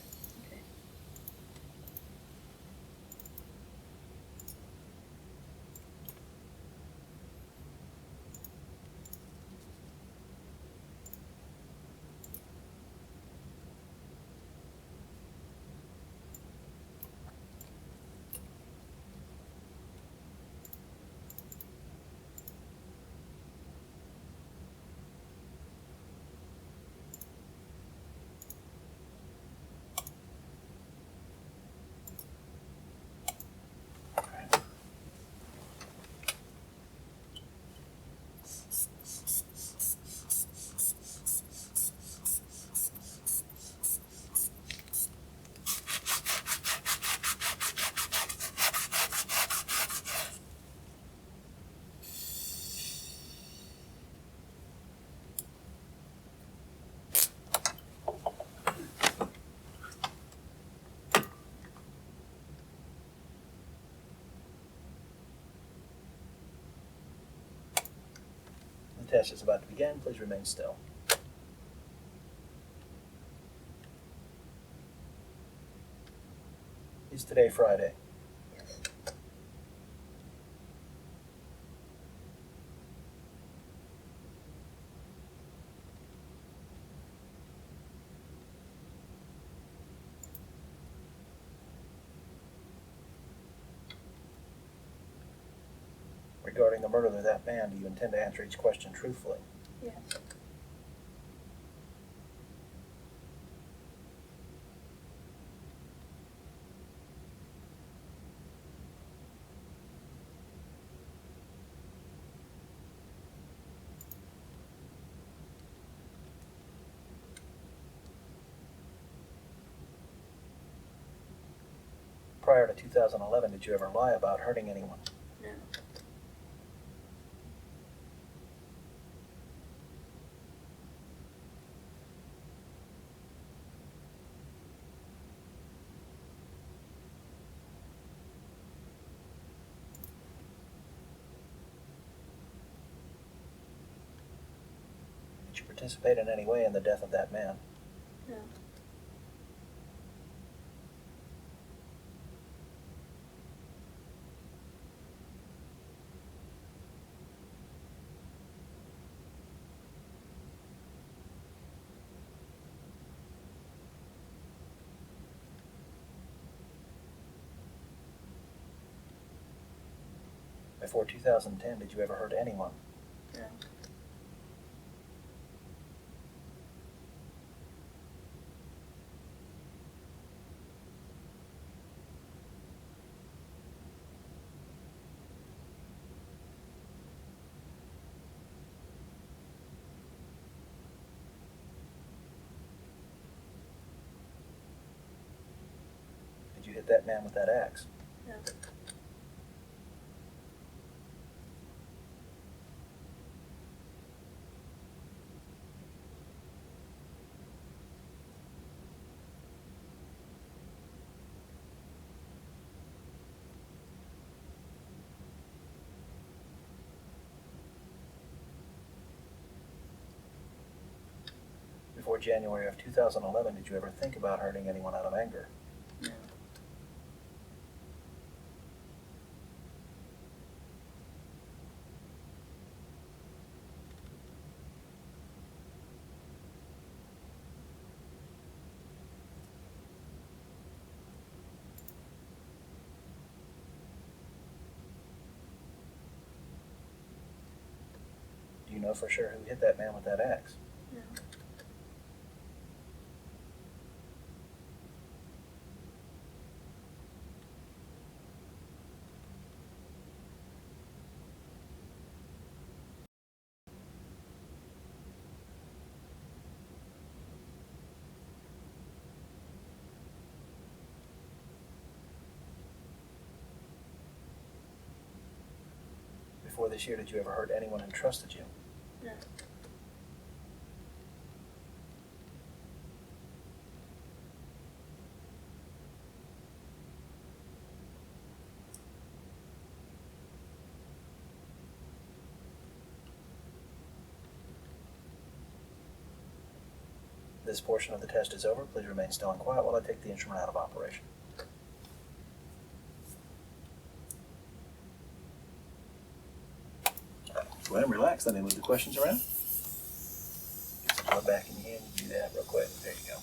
The test is about to begin. Please remain still. Is today Friday? Yes. Regarding the murder of that man, do you intend to answer each question truthfully? Yes. Prior to 2011, did you ever lie about hurting anyone? No. Did you participate in any way in the death of that man? No. Before 2010, did you ever hurt anyone? No. Did you hit that man with that axe? No. Before January of 2011, did you ever think about hurting anyone out of anger? No. know for sure who hit that man with that axe? No. Before this year, did you ever hurt anyone who trusted you? No. This portion of the test is over. Please remain still and quiet while I take the instrument out of operation. Go ahead and relax. Let me move the questions around. Get some blood back in your hand. You do that real quick. There you go.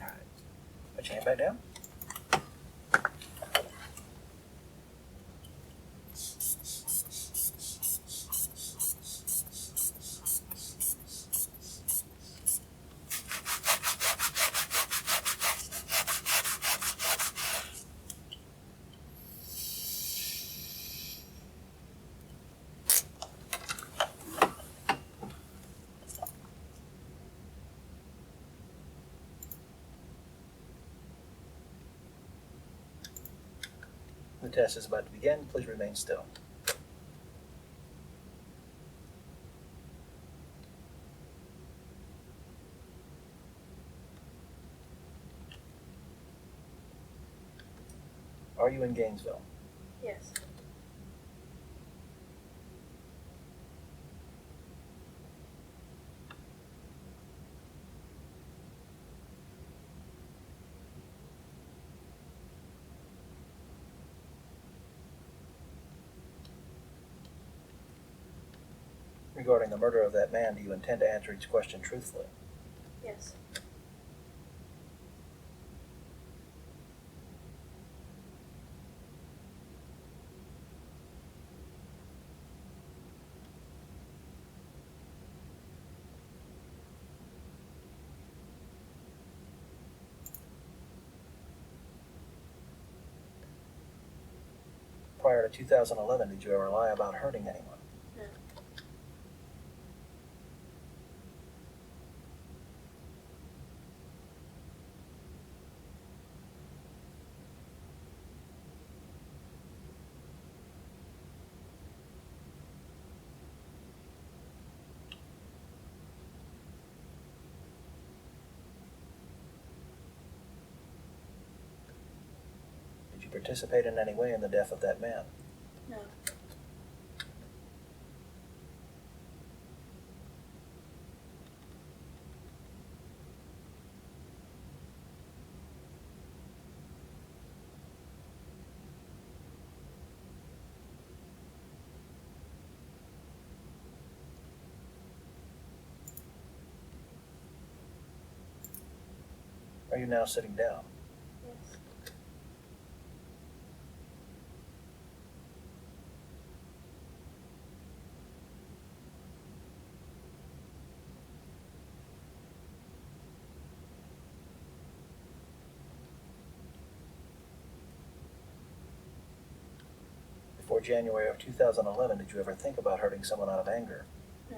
All right. Put your hand back down. The test is about to begin. Please remain still. Are you in Gainesville? Yes. Regarding the murder of that man, do you intend to answer each question truthfully? Yes. Prior to 2011, did you ever lie about hurting anyone? No. Did you participate in any way in the death of that man? No. Are you now sitting down? Yes. Before January of 2011, did you ever think about hurting someone out of anger? No.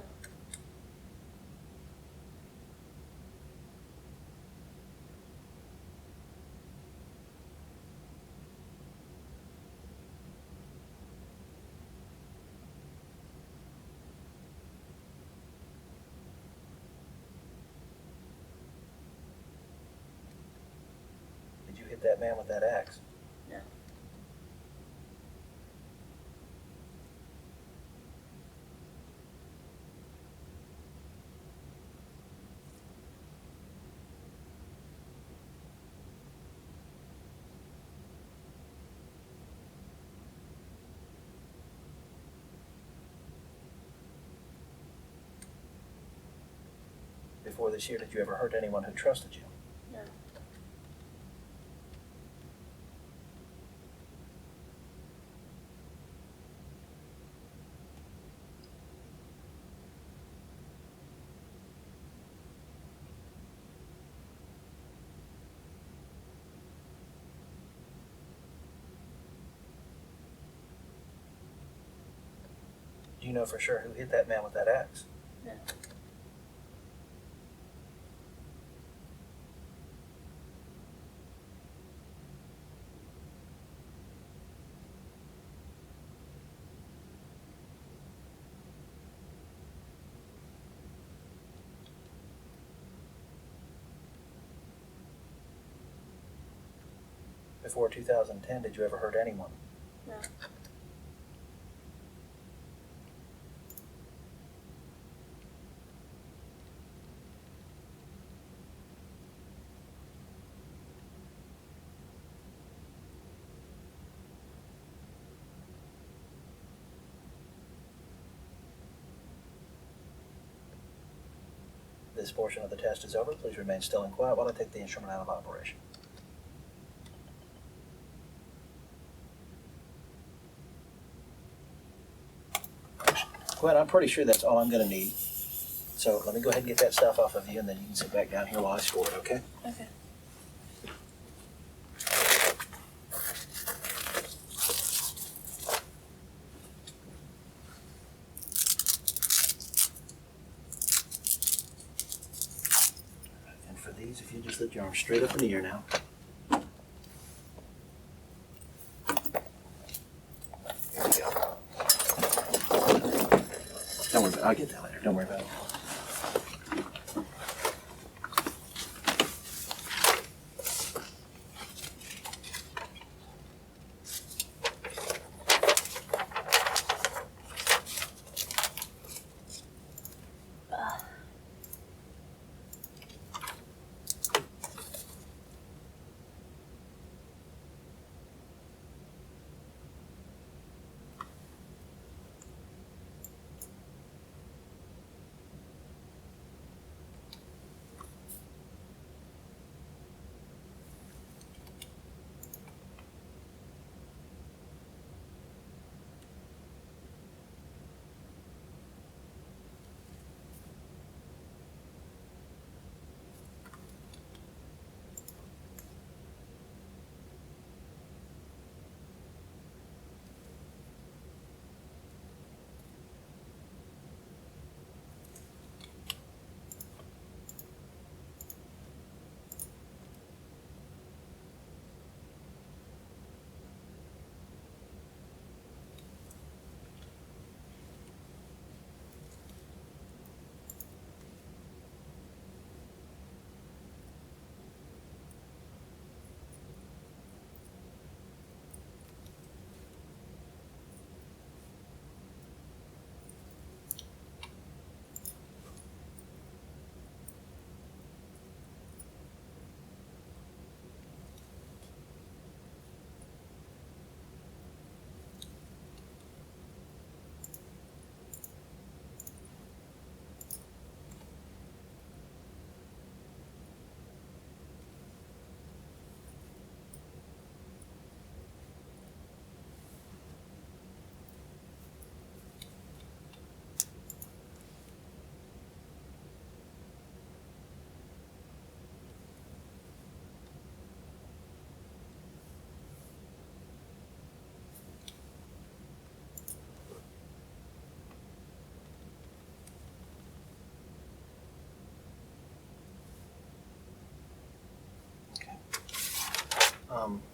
Did you hit that man with that axe? No. before this year, did you ever hurt anyone who trusted you? No. Do you know for sure who hit that man with that axe? No. Before 2010, did you ever hurt anyone? No. This portion of the test is over. Please remain still and quiet while I take the instrument out of operation. Gwen, I'm pretty sure that's all I'm going to need. So let me go ahead and get that stuff off of you, and then you can sit back down here while I score it, okay? Okay. And for these, if you just lift your arm straight up in the air now. There we go. Don't worry about it. I'll get that later. Don't worry about it.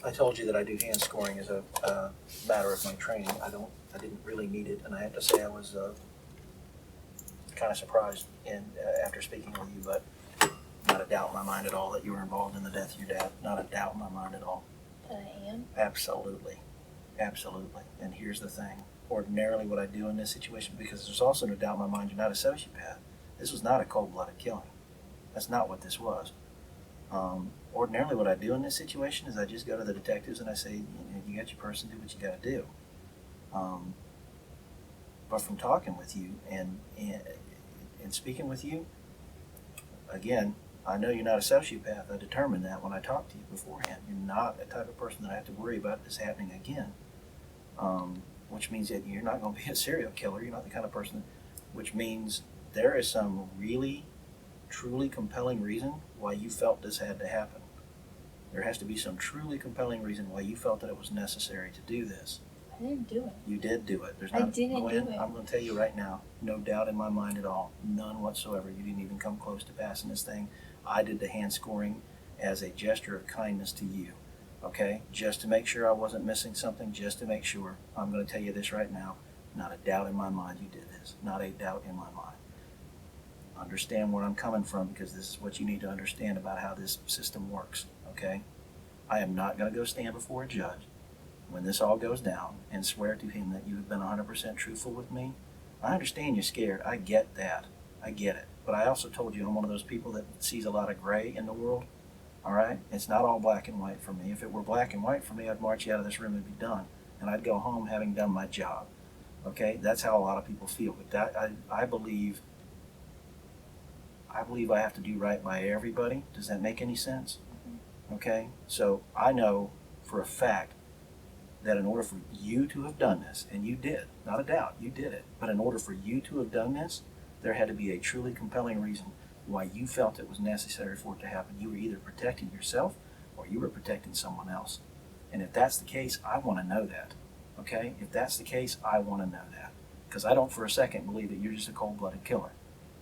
I told you that I do hand scoring as a matter of my training. I didn't really need it, and I have to say I was kind of surprised after speaking with you, but not a doubt in my mind at all that you were involved in the death of your dad. Not a doubt in my mind at all. That I am? Absolutely. Absolutely. And here's the thing. Ordinarily what I do in this situation, because there's also no doubt in my mind you're not a sociopath. This was not a cold-blooded killing. That's not what this was. Ordinarily what I do in this situation is I just go to the detectives and I say, you got your person, do what you got to do. But from talking with you and speaking with you, again, I know you're not a sociopath. I determined that when I talked to you beforehand. You're not a type of person that I have to worry about this happening again. Which means that you're not going to be a serial killer. You're not the kind of person, which means there is some really, truly compelling reason why you felt this had to happen. There has to be some truly compelling reason why you felt that it was necessary to do this. I didn't do it. You did do it. I didn't Gwen, do it. I'm going to tell you right now, no doubt in my mind at all, none whatsoever. You didn't even come close to passing this thing. I did the hand scoring as a gesture of kindness to you, okay? Just to make sure I wasn't missing something, just to make sure. I'm going to tell you this right now, not a doubt in my mind you did this. Not a doubt in my mind. Understand where I'm coming from, because this is what you need to understand about how this system works, okay? I am not going to go stand before a judge when this all goes down and swear to him that you have been 100% truthful with me. I understand you're scared. I get that. I get it. But I also told you I'm one of those people that sees a lot of gray in the world, all right? It's not all black and white for me. If it were black and white for me, I'd march you out of this room and be done. And I'd go home having done my job, okay? That's how a lot of people feel. But that, I believe I have to do right by everybody. Does that make any sense? Okay? So I know for a fact that in order for you to have done this, and you did, not a doubt, you did it, but in order for you to have done this, there had to be a truly compelling reason why you felt it was necessary for it to happen. You were either protecting yourself or you were protecting someone else. And if that's the case, I want to know that. Okay? If that's the case, I want to know that. Because I don't for a second believe that you're just a cold-blooded killer.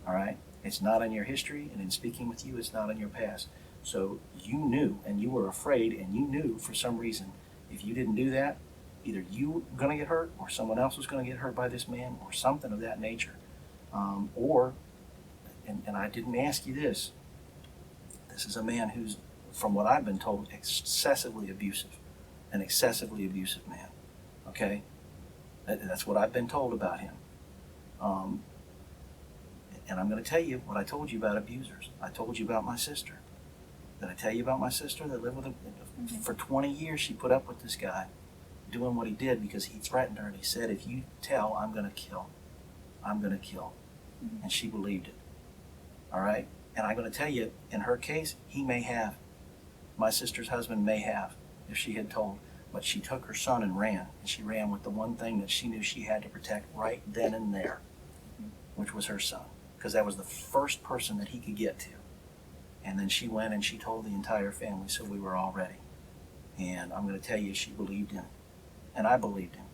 All right? It's not in your history, and in speaking with you, it's not in your past. So you knew, and you were afraid, and you knew for some reason, if you didn't do that, either you were going to get hurt, or someone else was going to get hurt by this man, or something of that nature. And I didn't ask you this. This is a man who's, from what I've been told, excessively abusive. An excessively abusive man. Okay? That's what I've been told about him. And I'm going to tell you what I told you about abusers. I told you about my sister. Did I tell you about my sister that lived with him? For 20 years she put up with this guy doing what he did because he threatened her, and he said, if you tell, I'm going to kill. I'm going to kill. And she believed it. All right? And I'm going to tell you, in her case, he may have. My sister's husband may have, if she had told. But she took her son and ran. And she ran with the one thing that she knew she had to protect right then and there, which was her son. Because that was the first person that he could get to. And then she went and she told the entire family, so we were all ready. And I'm going to tell you, she believed him. And I believed him.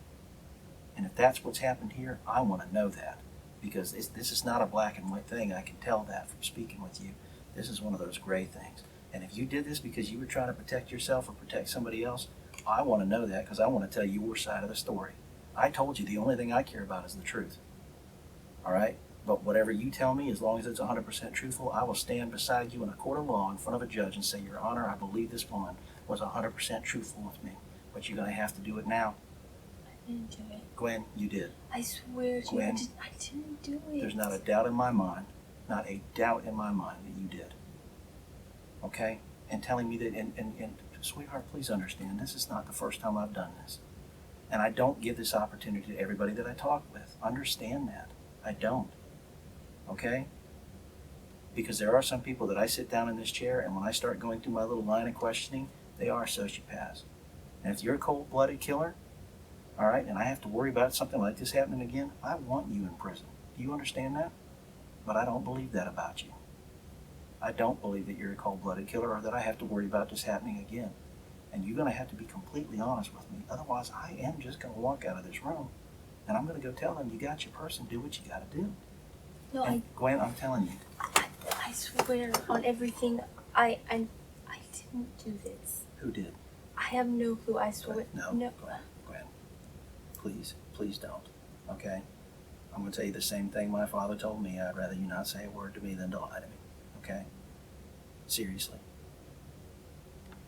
And if that's what's happened here, I want to know that. Because this is not a black and white thing. I can tell that from speaking with you. This is one of those gray things. And if you did this because you were trying to protect yourself or protect somebody else, I want to know that because I want to tell you your side of the story. I told you the only thing I care about is the truth. All right? But whatever you tell me, as long as it's 100% truthful, I will stand beside you in a court of law in front of a judge and say, Your Honor, I believe this woman was 100% truthful with me. But you're going to have to do it now. I didn't do it. Gwen, you did. I swear to Gwen, you, I didn't do it. There's not a doubt in my mind, not a doubt in my mind that you did. Okay? And telling me that, and sweetheart, please understand, this is not the first time I've done this. And I don't give this opportunity to everybody that I talk with. Understand that. I don't. Okay? Because there are some people that I sit down in this chair, and when I start going through my little line of questioning, they are sociopaths. And if you're a cold-blooded killer, all right, and I have to worry about something like this happening again, I want you in prison. Do you understand that? But I don't believe that about you. I don't believe that you're a cold-blooded killer or that I have to worry about this happening again. And you're going to have to be completely honest with me. Otherwise, I am just going to walk out of this room, and I'm going to go tell them, you got your person, do what you got to do. No, and Gwen, I'm telling you. I swear on everything, I didn't do this. Who did? I have no clue. I swear. No. Gwen, please don't. Okay? I'm going to tell you the same thing my father told me. I'd rather you not say a word to me than to lie to me. Okay? Seriously.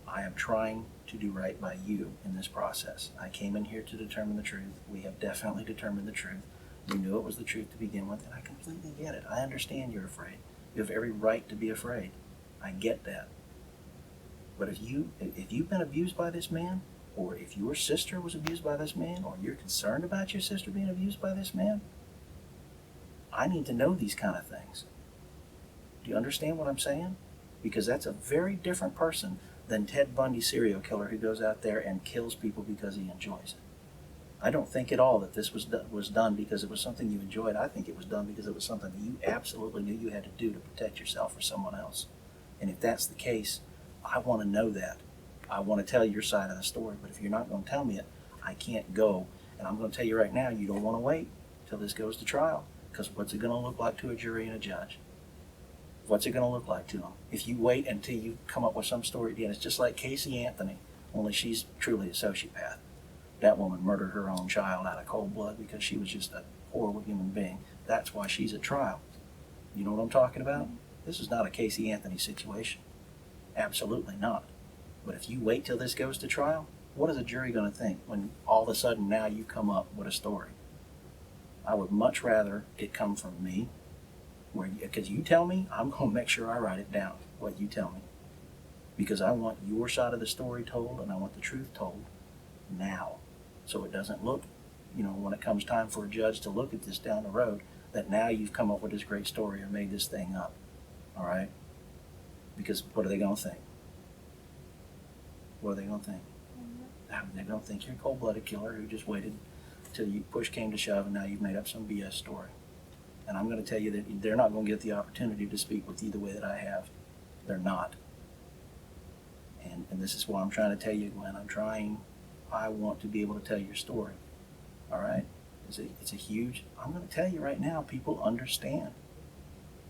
I am trying to do right by you in this process. I came in here to determine the truth. We have definitely determined the truth. You knew it was the truth to begin with, and I completely get it. I understand you're afraid. You have every right to be afraid. I get that. But if you've been abused by this man, or if your sister was abused by this man, or you're concerned about your sister being abused by this man, I need to know these kind of things. Do you understand what I'm saying? Because that's a very different person than Ted Bundy, serial killer, who goes out there and kills people because he enjoys it. I don't think at all that this was done because it was something you enjoyed. I think it was done because it was something that you absolutely knew you had to do to protect yourself or someone else. And if that's the case, I want to know that. I want to tell your side of the story. But if you're not going to tell me it, I can't go. And I'm going to tell you right now, you don't want to wait till this goes to trial. Because what's it going to look like to a jury and a judge? What's it going to look like to them? If you wait until you come up with some story again, it's just like Casey Anthony, only she's truly a sociopath. That woman murdered her own child out of cold blood because she was just a horrible human being. That's why she's at trial. You know what I'm talking about? This is not a Casey Anthony situation. Absolutely not. But if you wait till this goes to trial, what is a jury going to think when all of a sudden now you come up with a story? I would much rather it come from me, because you tell me, I'm going to make sure I write it down, what you tell me. Because I want your side of the story told, and I want the truth told now. So it doesn't look, when it comes time for a judge to look at this down the road, that now you've come up with this great story or made this thing up. All right? Because what are they going to think? What are they going to think? They're going to think you're a cold-blooded killer who just waited till push came to shove and now you've made up some BS story. And I'm going to tell you that they're not going to get the opportunity to speak with you the way that I have. They're not. And this is why I'm trying to tell you, Gwen. I want to be able to tell your story. All right? It's a huge, I'm going to tell you right now, people understand.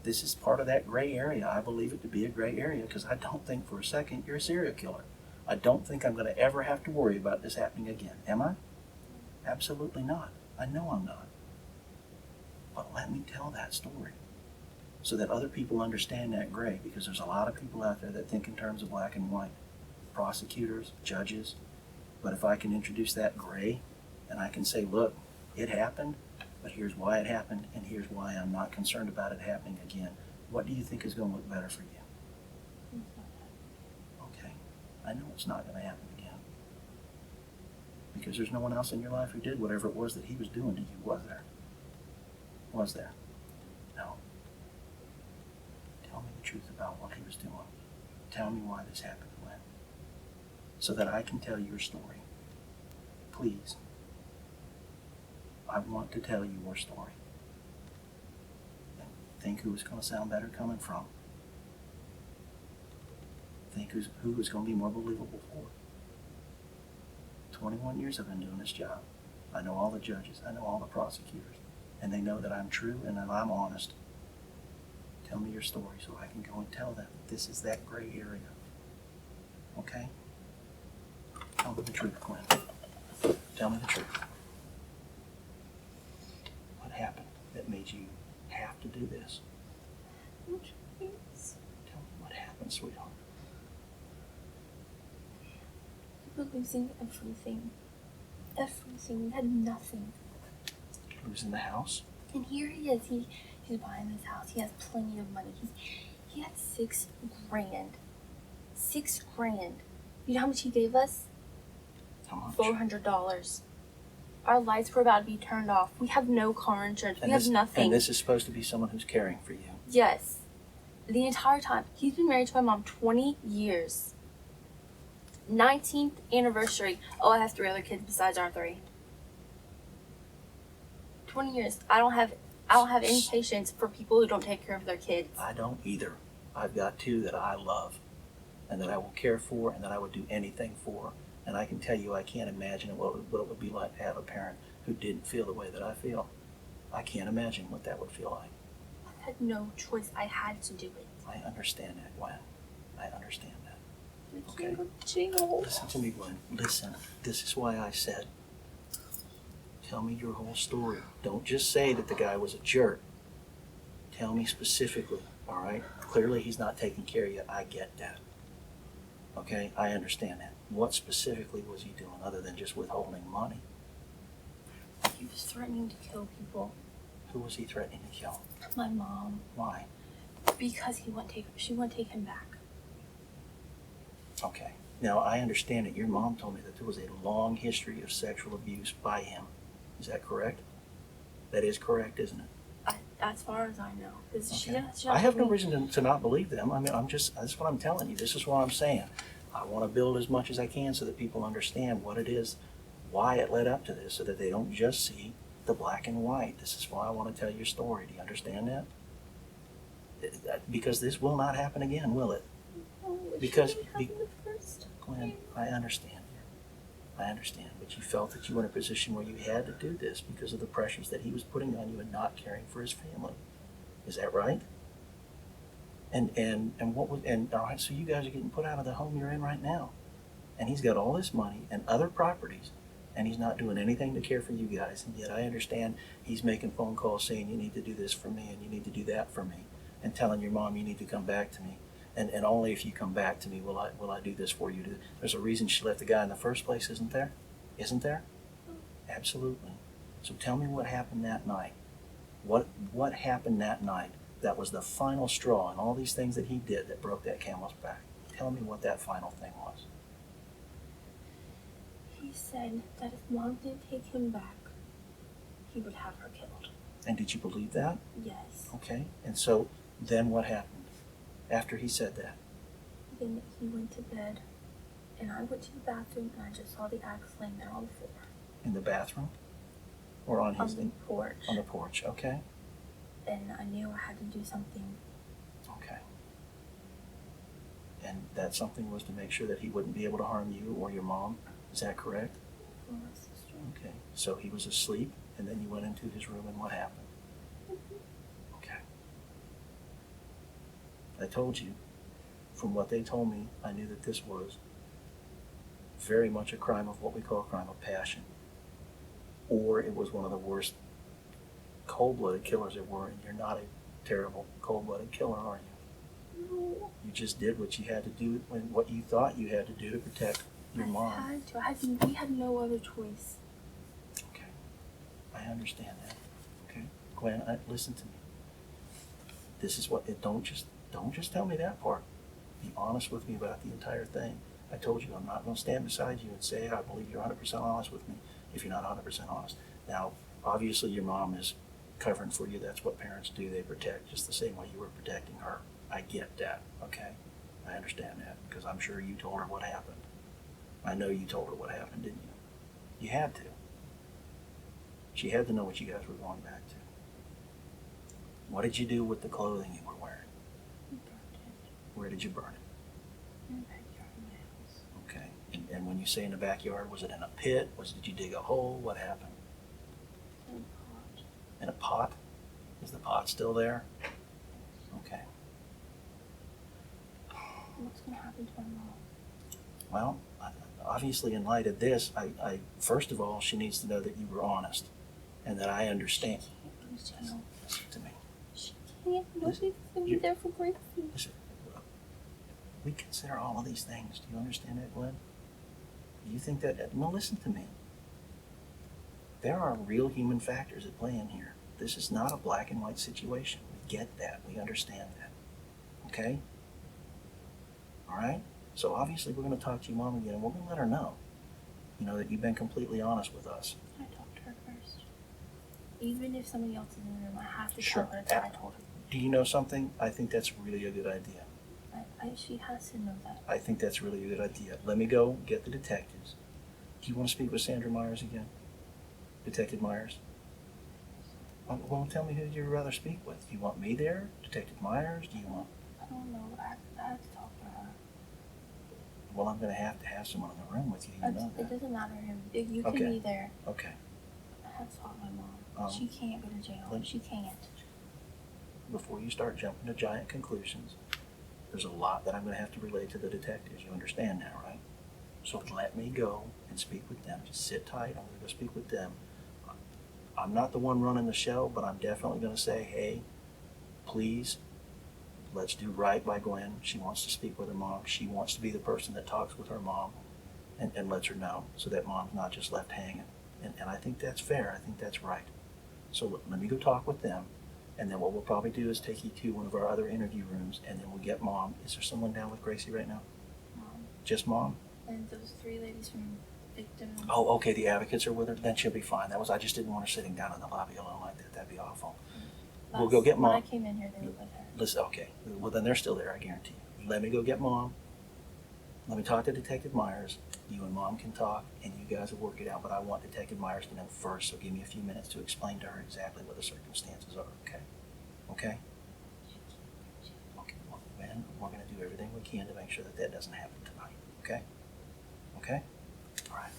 This is part of that gray area. I believe it to be a gray area because I don't think for a second you're a serial killer. I don't think I'm going to ever have to worry about this happening again. Am I? Absolutely not. I know I'm not. But let me tell that story so that other people understand that gray, because there's a lot of people out there that think in terms of black and white. Prosecutors, judges. But if I can introduce that gray and I can say, look, it happened, but here's why it happened, and here's why I'm not concerned about it happening again. What do you think is going to look better for you? Okay, I know it's not going to happen again. Because there's no one else in your life who did whatever it was that he was doing to you, was there? Was there? No. Tell me the truth about what he was doing. Tell me why this happened, Gwen. So that I can tell your story. Please. I want to tell you your story. And think who it's going to sound better coming from. Think who is going to be more believable for. 21 years I've been doing this job. I know all the judges. I know all the prosecutors. And they know that I'm true and that I'm honest. Tell me your story so I can go and tell them this is that gray area. Okay? Tell me the truth, Gwen. Tell me the truth. What happened that made you have to do this? I'm curious. Tell me what happened, sweetheart. We were losing everything. Everything. We had nothing. He was in the house? And here he is. He's buying this house. He has plenty of money. He had $6 grand. $6 grand. You know how much he gave us? How much? $400. Our lights were about to be turned off. We have no car insurance. We have nothing. And this is supposed to be someone who's caring for you. Yes. The entire time. He's been married to my mom 20 years. 19th anniversary. Oh, I have 3 other kids besides our 3. 20 years. I don't have any patience for people who don't take care of their kids. I don't either. I've got 2 that I love and that I will care for and that I would do anything for. And I can tell you, I can't imagine what it would be like to have a parent who didn't feel the way that I feel. I can't imagine what that would feel like. I had no choice. I had to do it. I understand that, Gwen. I understand that. I Okay. can't go to jail. Listen to me, Gwen. Listen. This is why I said, tell me your whole story. Don't just say that the guy was a jerk. Tell me specifically, all right? Clearly he's not taking care of you. I get that. Okay? I understand that. What specifically was he doing other than just withholding money? He was threatening to kill people. Who was he threatening to kill? My mom. Why? Because she wouldn't take him back. Okay. Now, I understand that your mom told me that there was a long history of sexual abuse by him. Is that correct? That is correct, isn't it? As far as I know, because Okay. I have no reason to not believe them. I mean, that's what I'm telling you. This is what I'm saying. I want to build as much as I can so that people understand what it is, why it led up to this, so that they don't just see the black and white. This is why I want to tell your story. Do you understand that? Because this will not happen again, will it? No, Because, the first Gwen, I understand. I understand, but you felt that you were in a position where you had to do this because of the pressures that he was putting on you and not caring for his family. Is that right? And all right, so you guys are getting put out of the home you're in right now. And he's got all this money and other properties, and he's not doing anything to care for you guys. And yet I understand he's making phone calls saying you need to do this for me and you need to do that for me, and telling your mom you need to come back to me. And only if you come back to me will I do this for you. There's a reason she left the guy in the first place, isn't there? Isn't there? Absolutely. So tell me what happened that night. What happened that night that was the final straw and all these things that he did that broke that camel's back? Tell me what that final thing was. He said that if Mom didn't take him back, he would have her killed. And did you believe that? Yes. Okay. And so then what happened after he said that? Then he went to bed, and I went to the bathroom, and I just saw the axe laying there on the floor. In the bathroom? Or on his... On the porch. On the porch, okay. And I knew I had to do something. Okay. And that something was to make sure that he wouldn't be able to harm you or your mom. Is that correct? For my sister. Okay. So he was asleep, and then you went into his room, and what happened? Okay. I told you, from what they told me, I knew that this was very much a crime of what we call a crime of passion. Or it was one of the worst cold-blooded killers there were, and you're not a terrible cold-blooded killer, are you? No. You just did what you had to do, and what you thought you had to do to protect your mom. I had to. We had no other choice. Okay. I understand that. Okay. Gwen, listen to me. This is what, don't just tell me that part. Be honest with me about the entire thing. I told you I'm not going to stand beside you and say I believe you're 100% honest with me if you're not 100% honest. Now, obviously your mom is covering for you. That's what parents do. They protect just the same way you were protecting her. I get that, okay? I understand that because I'm sure you told her what happened. I know you told her what happened, didn't you? You had to. She had to know what you guys were going back to. What did you do with the clothing you were wearing? I burned it. Where did you burn it? In the backyard of my house. Okay. And when you say in the backyard, was it in a pit? Did you dig a hole? What happened? In a pot. In a pot? Is the pot still there? Okay. What's going to happen to my mom? Well, obviously in light of this, I first of all, she needs to know that you were honest and that I understand. She can't go to jail. Listen to me. She can't. Nobody's going to be there for Gracie. Listen, we consider all of these things. Do you understand that, Glenn? Do you think that? No, listen to me. There are real human factors at play in here. This is not a black and white situation. We get that. We understand that. Okay? All right? So obviously we're going to talk to your mom again, and we're going to let her know, that you've been completely honest with us. I talked to her first. Even if somebody else is in the room, I have to Sure. tell her that I told her. Do you know something? I think that's really a good idea. She has to know that. I think that's really a good idea. Let me go get the detectives. Do you want to speak with Sandra Myers again? Detective Myers? Well, tell me who you'd rather speak with. Do you want me there? Detective Myers? Do you want... I don't know. I have to talk to her. Well, I'm going to have someone in the room with you. You know It that. doesn't matter him. You can Okay. be there. Okay. I have to talk to my mom. She can't go to jail. She can't. Before you start jumping to giant conclusions, there's a lot that I'm going to have to relay to the detectives. You understand now, right? So let me go and speak with them. Just sit tight. I'm going to go speak with them. I'm not the one running the show, but I'm definitely going to say, hey, please, let's do right by Gwen. She wants to speak with her mom. She wants to be the person that talks with her mom and lets her know so that mom's not just left hanging. And I think that's fair. I think that's right. So let me go talk with them. And then what we'll probably do is take you to one of our other interview rooms, and then we'll get mom. Is there someone down with Gracie right now? Mom. Just mom? And those 3 ladies from victim. Oh, okay, the advocates are with her. Then she'll be fine. I just didn't want her sitting down in the lobby alone like that. That'd be awful. We'll go get When I Mom. came in here, they were with her. Listen, okay. Well, then they're still there, I guarantee you. Let me go get Mom. Let me talk to Detective Myers. You and Mom can talk, and you guys will work it out. But I want Detective Myers to know first, so give me a few minutes to explain to her exactly what the circumstances are, okay? Okay? Okay, well, then we're going to do everything we can to make sure that that doesn't happen tonight, okay? Okay? All right.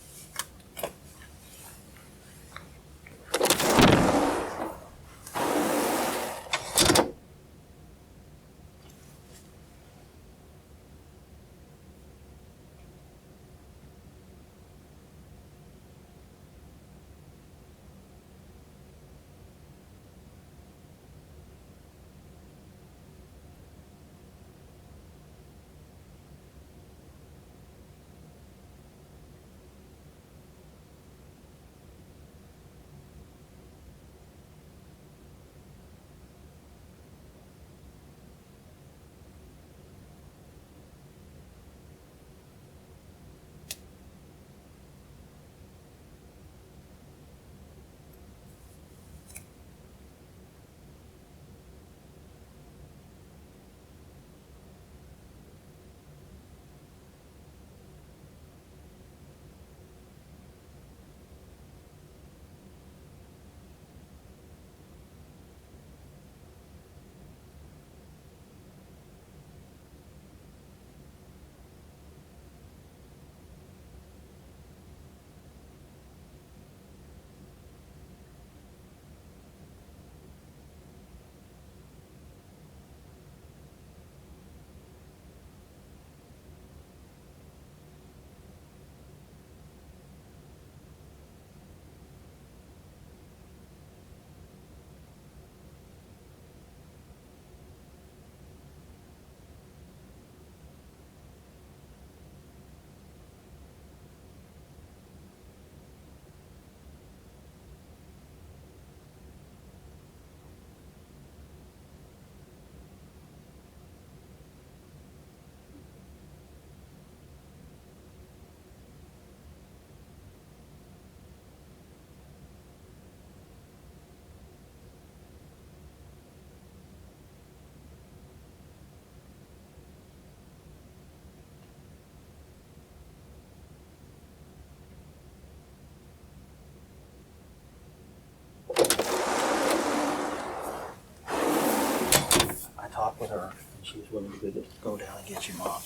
I talked with her, and she was willing to go down and get your mom,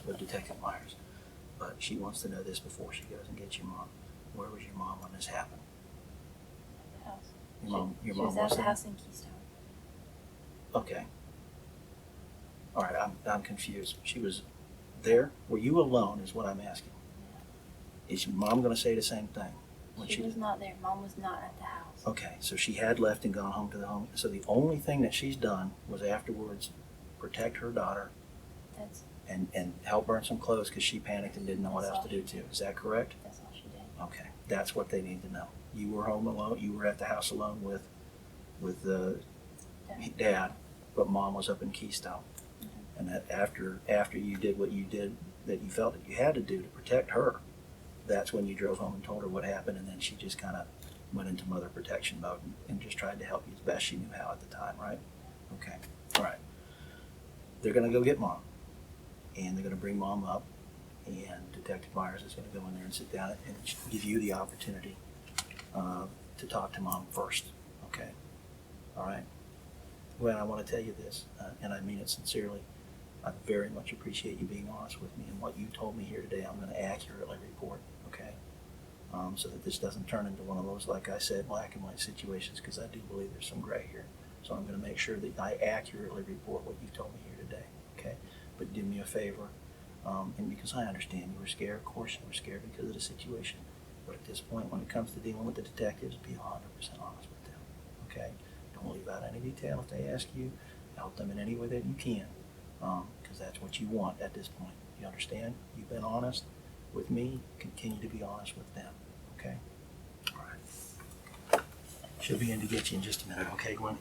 with Detective Myers. But she wants to know this before she goes and gets your mom. Where was your mom when this happened? At the house. Your She mom was at the there? house in Keystone. Okay. All right, I'm confused. She was there? Were you alone is what I'm asking. Is your mom going to say the same thing? She was not there. Mom was not at the house. Okay, so she had left and gone home to the home. So the only thing that she's done was afterwards protect her daughter and help burn some clothes because she panicked and didn't know what else to do too. Is that correct? That's all she did. Okay, that's what they need to know. You were home alone. You were at the house alone with dad, but mom was up in Keystone. Mm-hmm. And that after you did what you did that you felt that you had to do to protect her, that's when you drove home and told her what happened, and then she just kind of went into mother protection mode and just tried to help you as best she knew how at the time, right? Okay, all right. They're going to go get mom, and they're going to bring mom up, and Detective Myers is going to go in there and sit down and give you the opportunity to talk to mom first, okay? All right? Well, I want to tell you this, and I mean it sincerely. I very much appreciate you being honest with me, and what you told me here today, I'm going to accurately report, okay? So that this doesn't turn into one of those, like I said, black and white situations, because I do believe there's some gray here. So I'm going to make sure that I accurately report what you told me here today, okay? But do me a favor, and because I understand you were scared, of course you were scared because of the situation, but at this point, when it comes to dealing with the detectives, be 100% honest with them, okay? Don't leave out any detail if they ask you. Help them in any way that you can, because that's what you want at this point. You understand? You've been honest with me. Continue to be honest with them, okay? All right. She'll be in to get you in just a minute, okay, Gwen?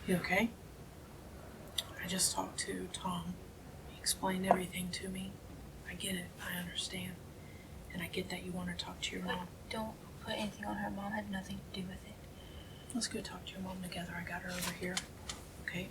You okay? I just talked to Tom. He explained everything to me. I get it. I understand. And I get that you want to talk to your mom. Don't put anything on her. Mom had nothing to do with it. Let's go talk to your mom together. I got her over here. Okay?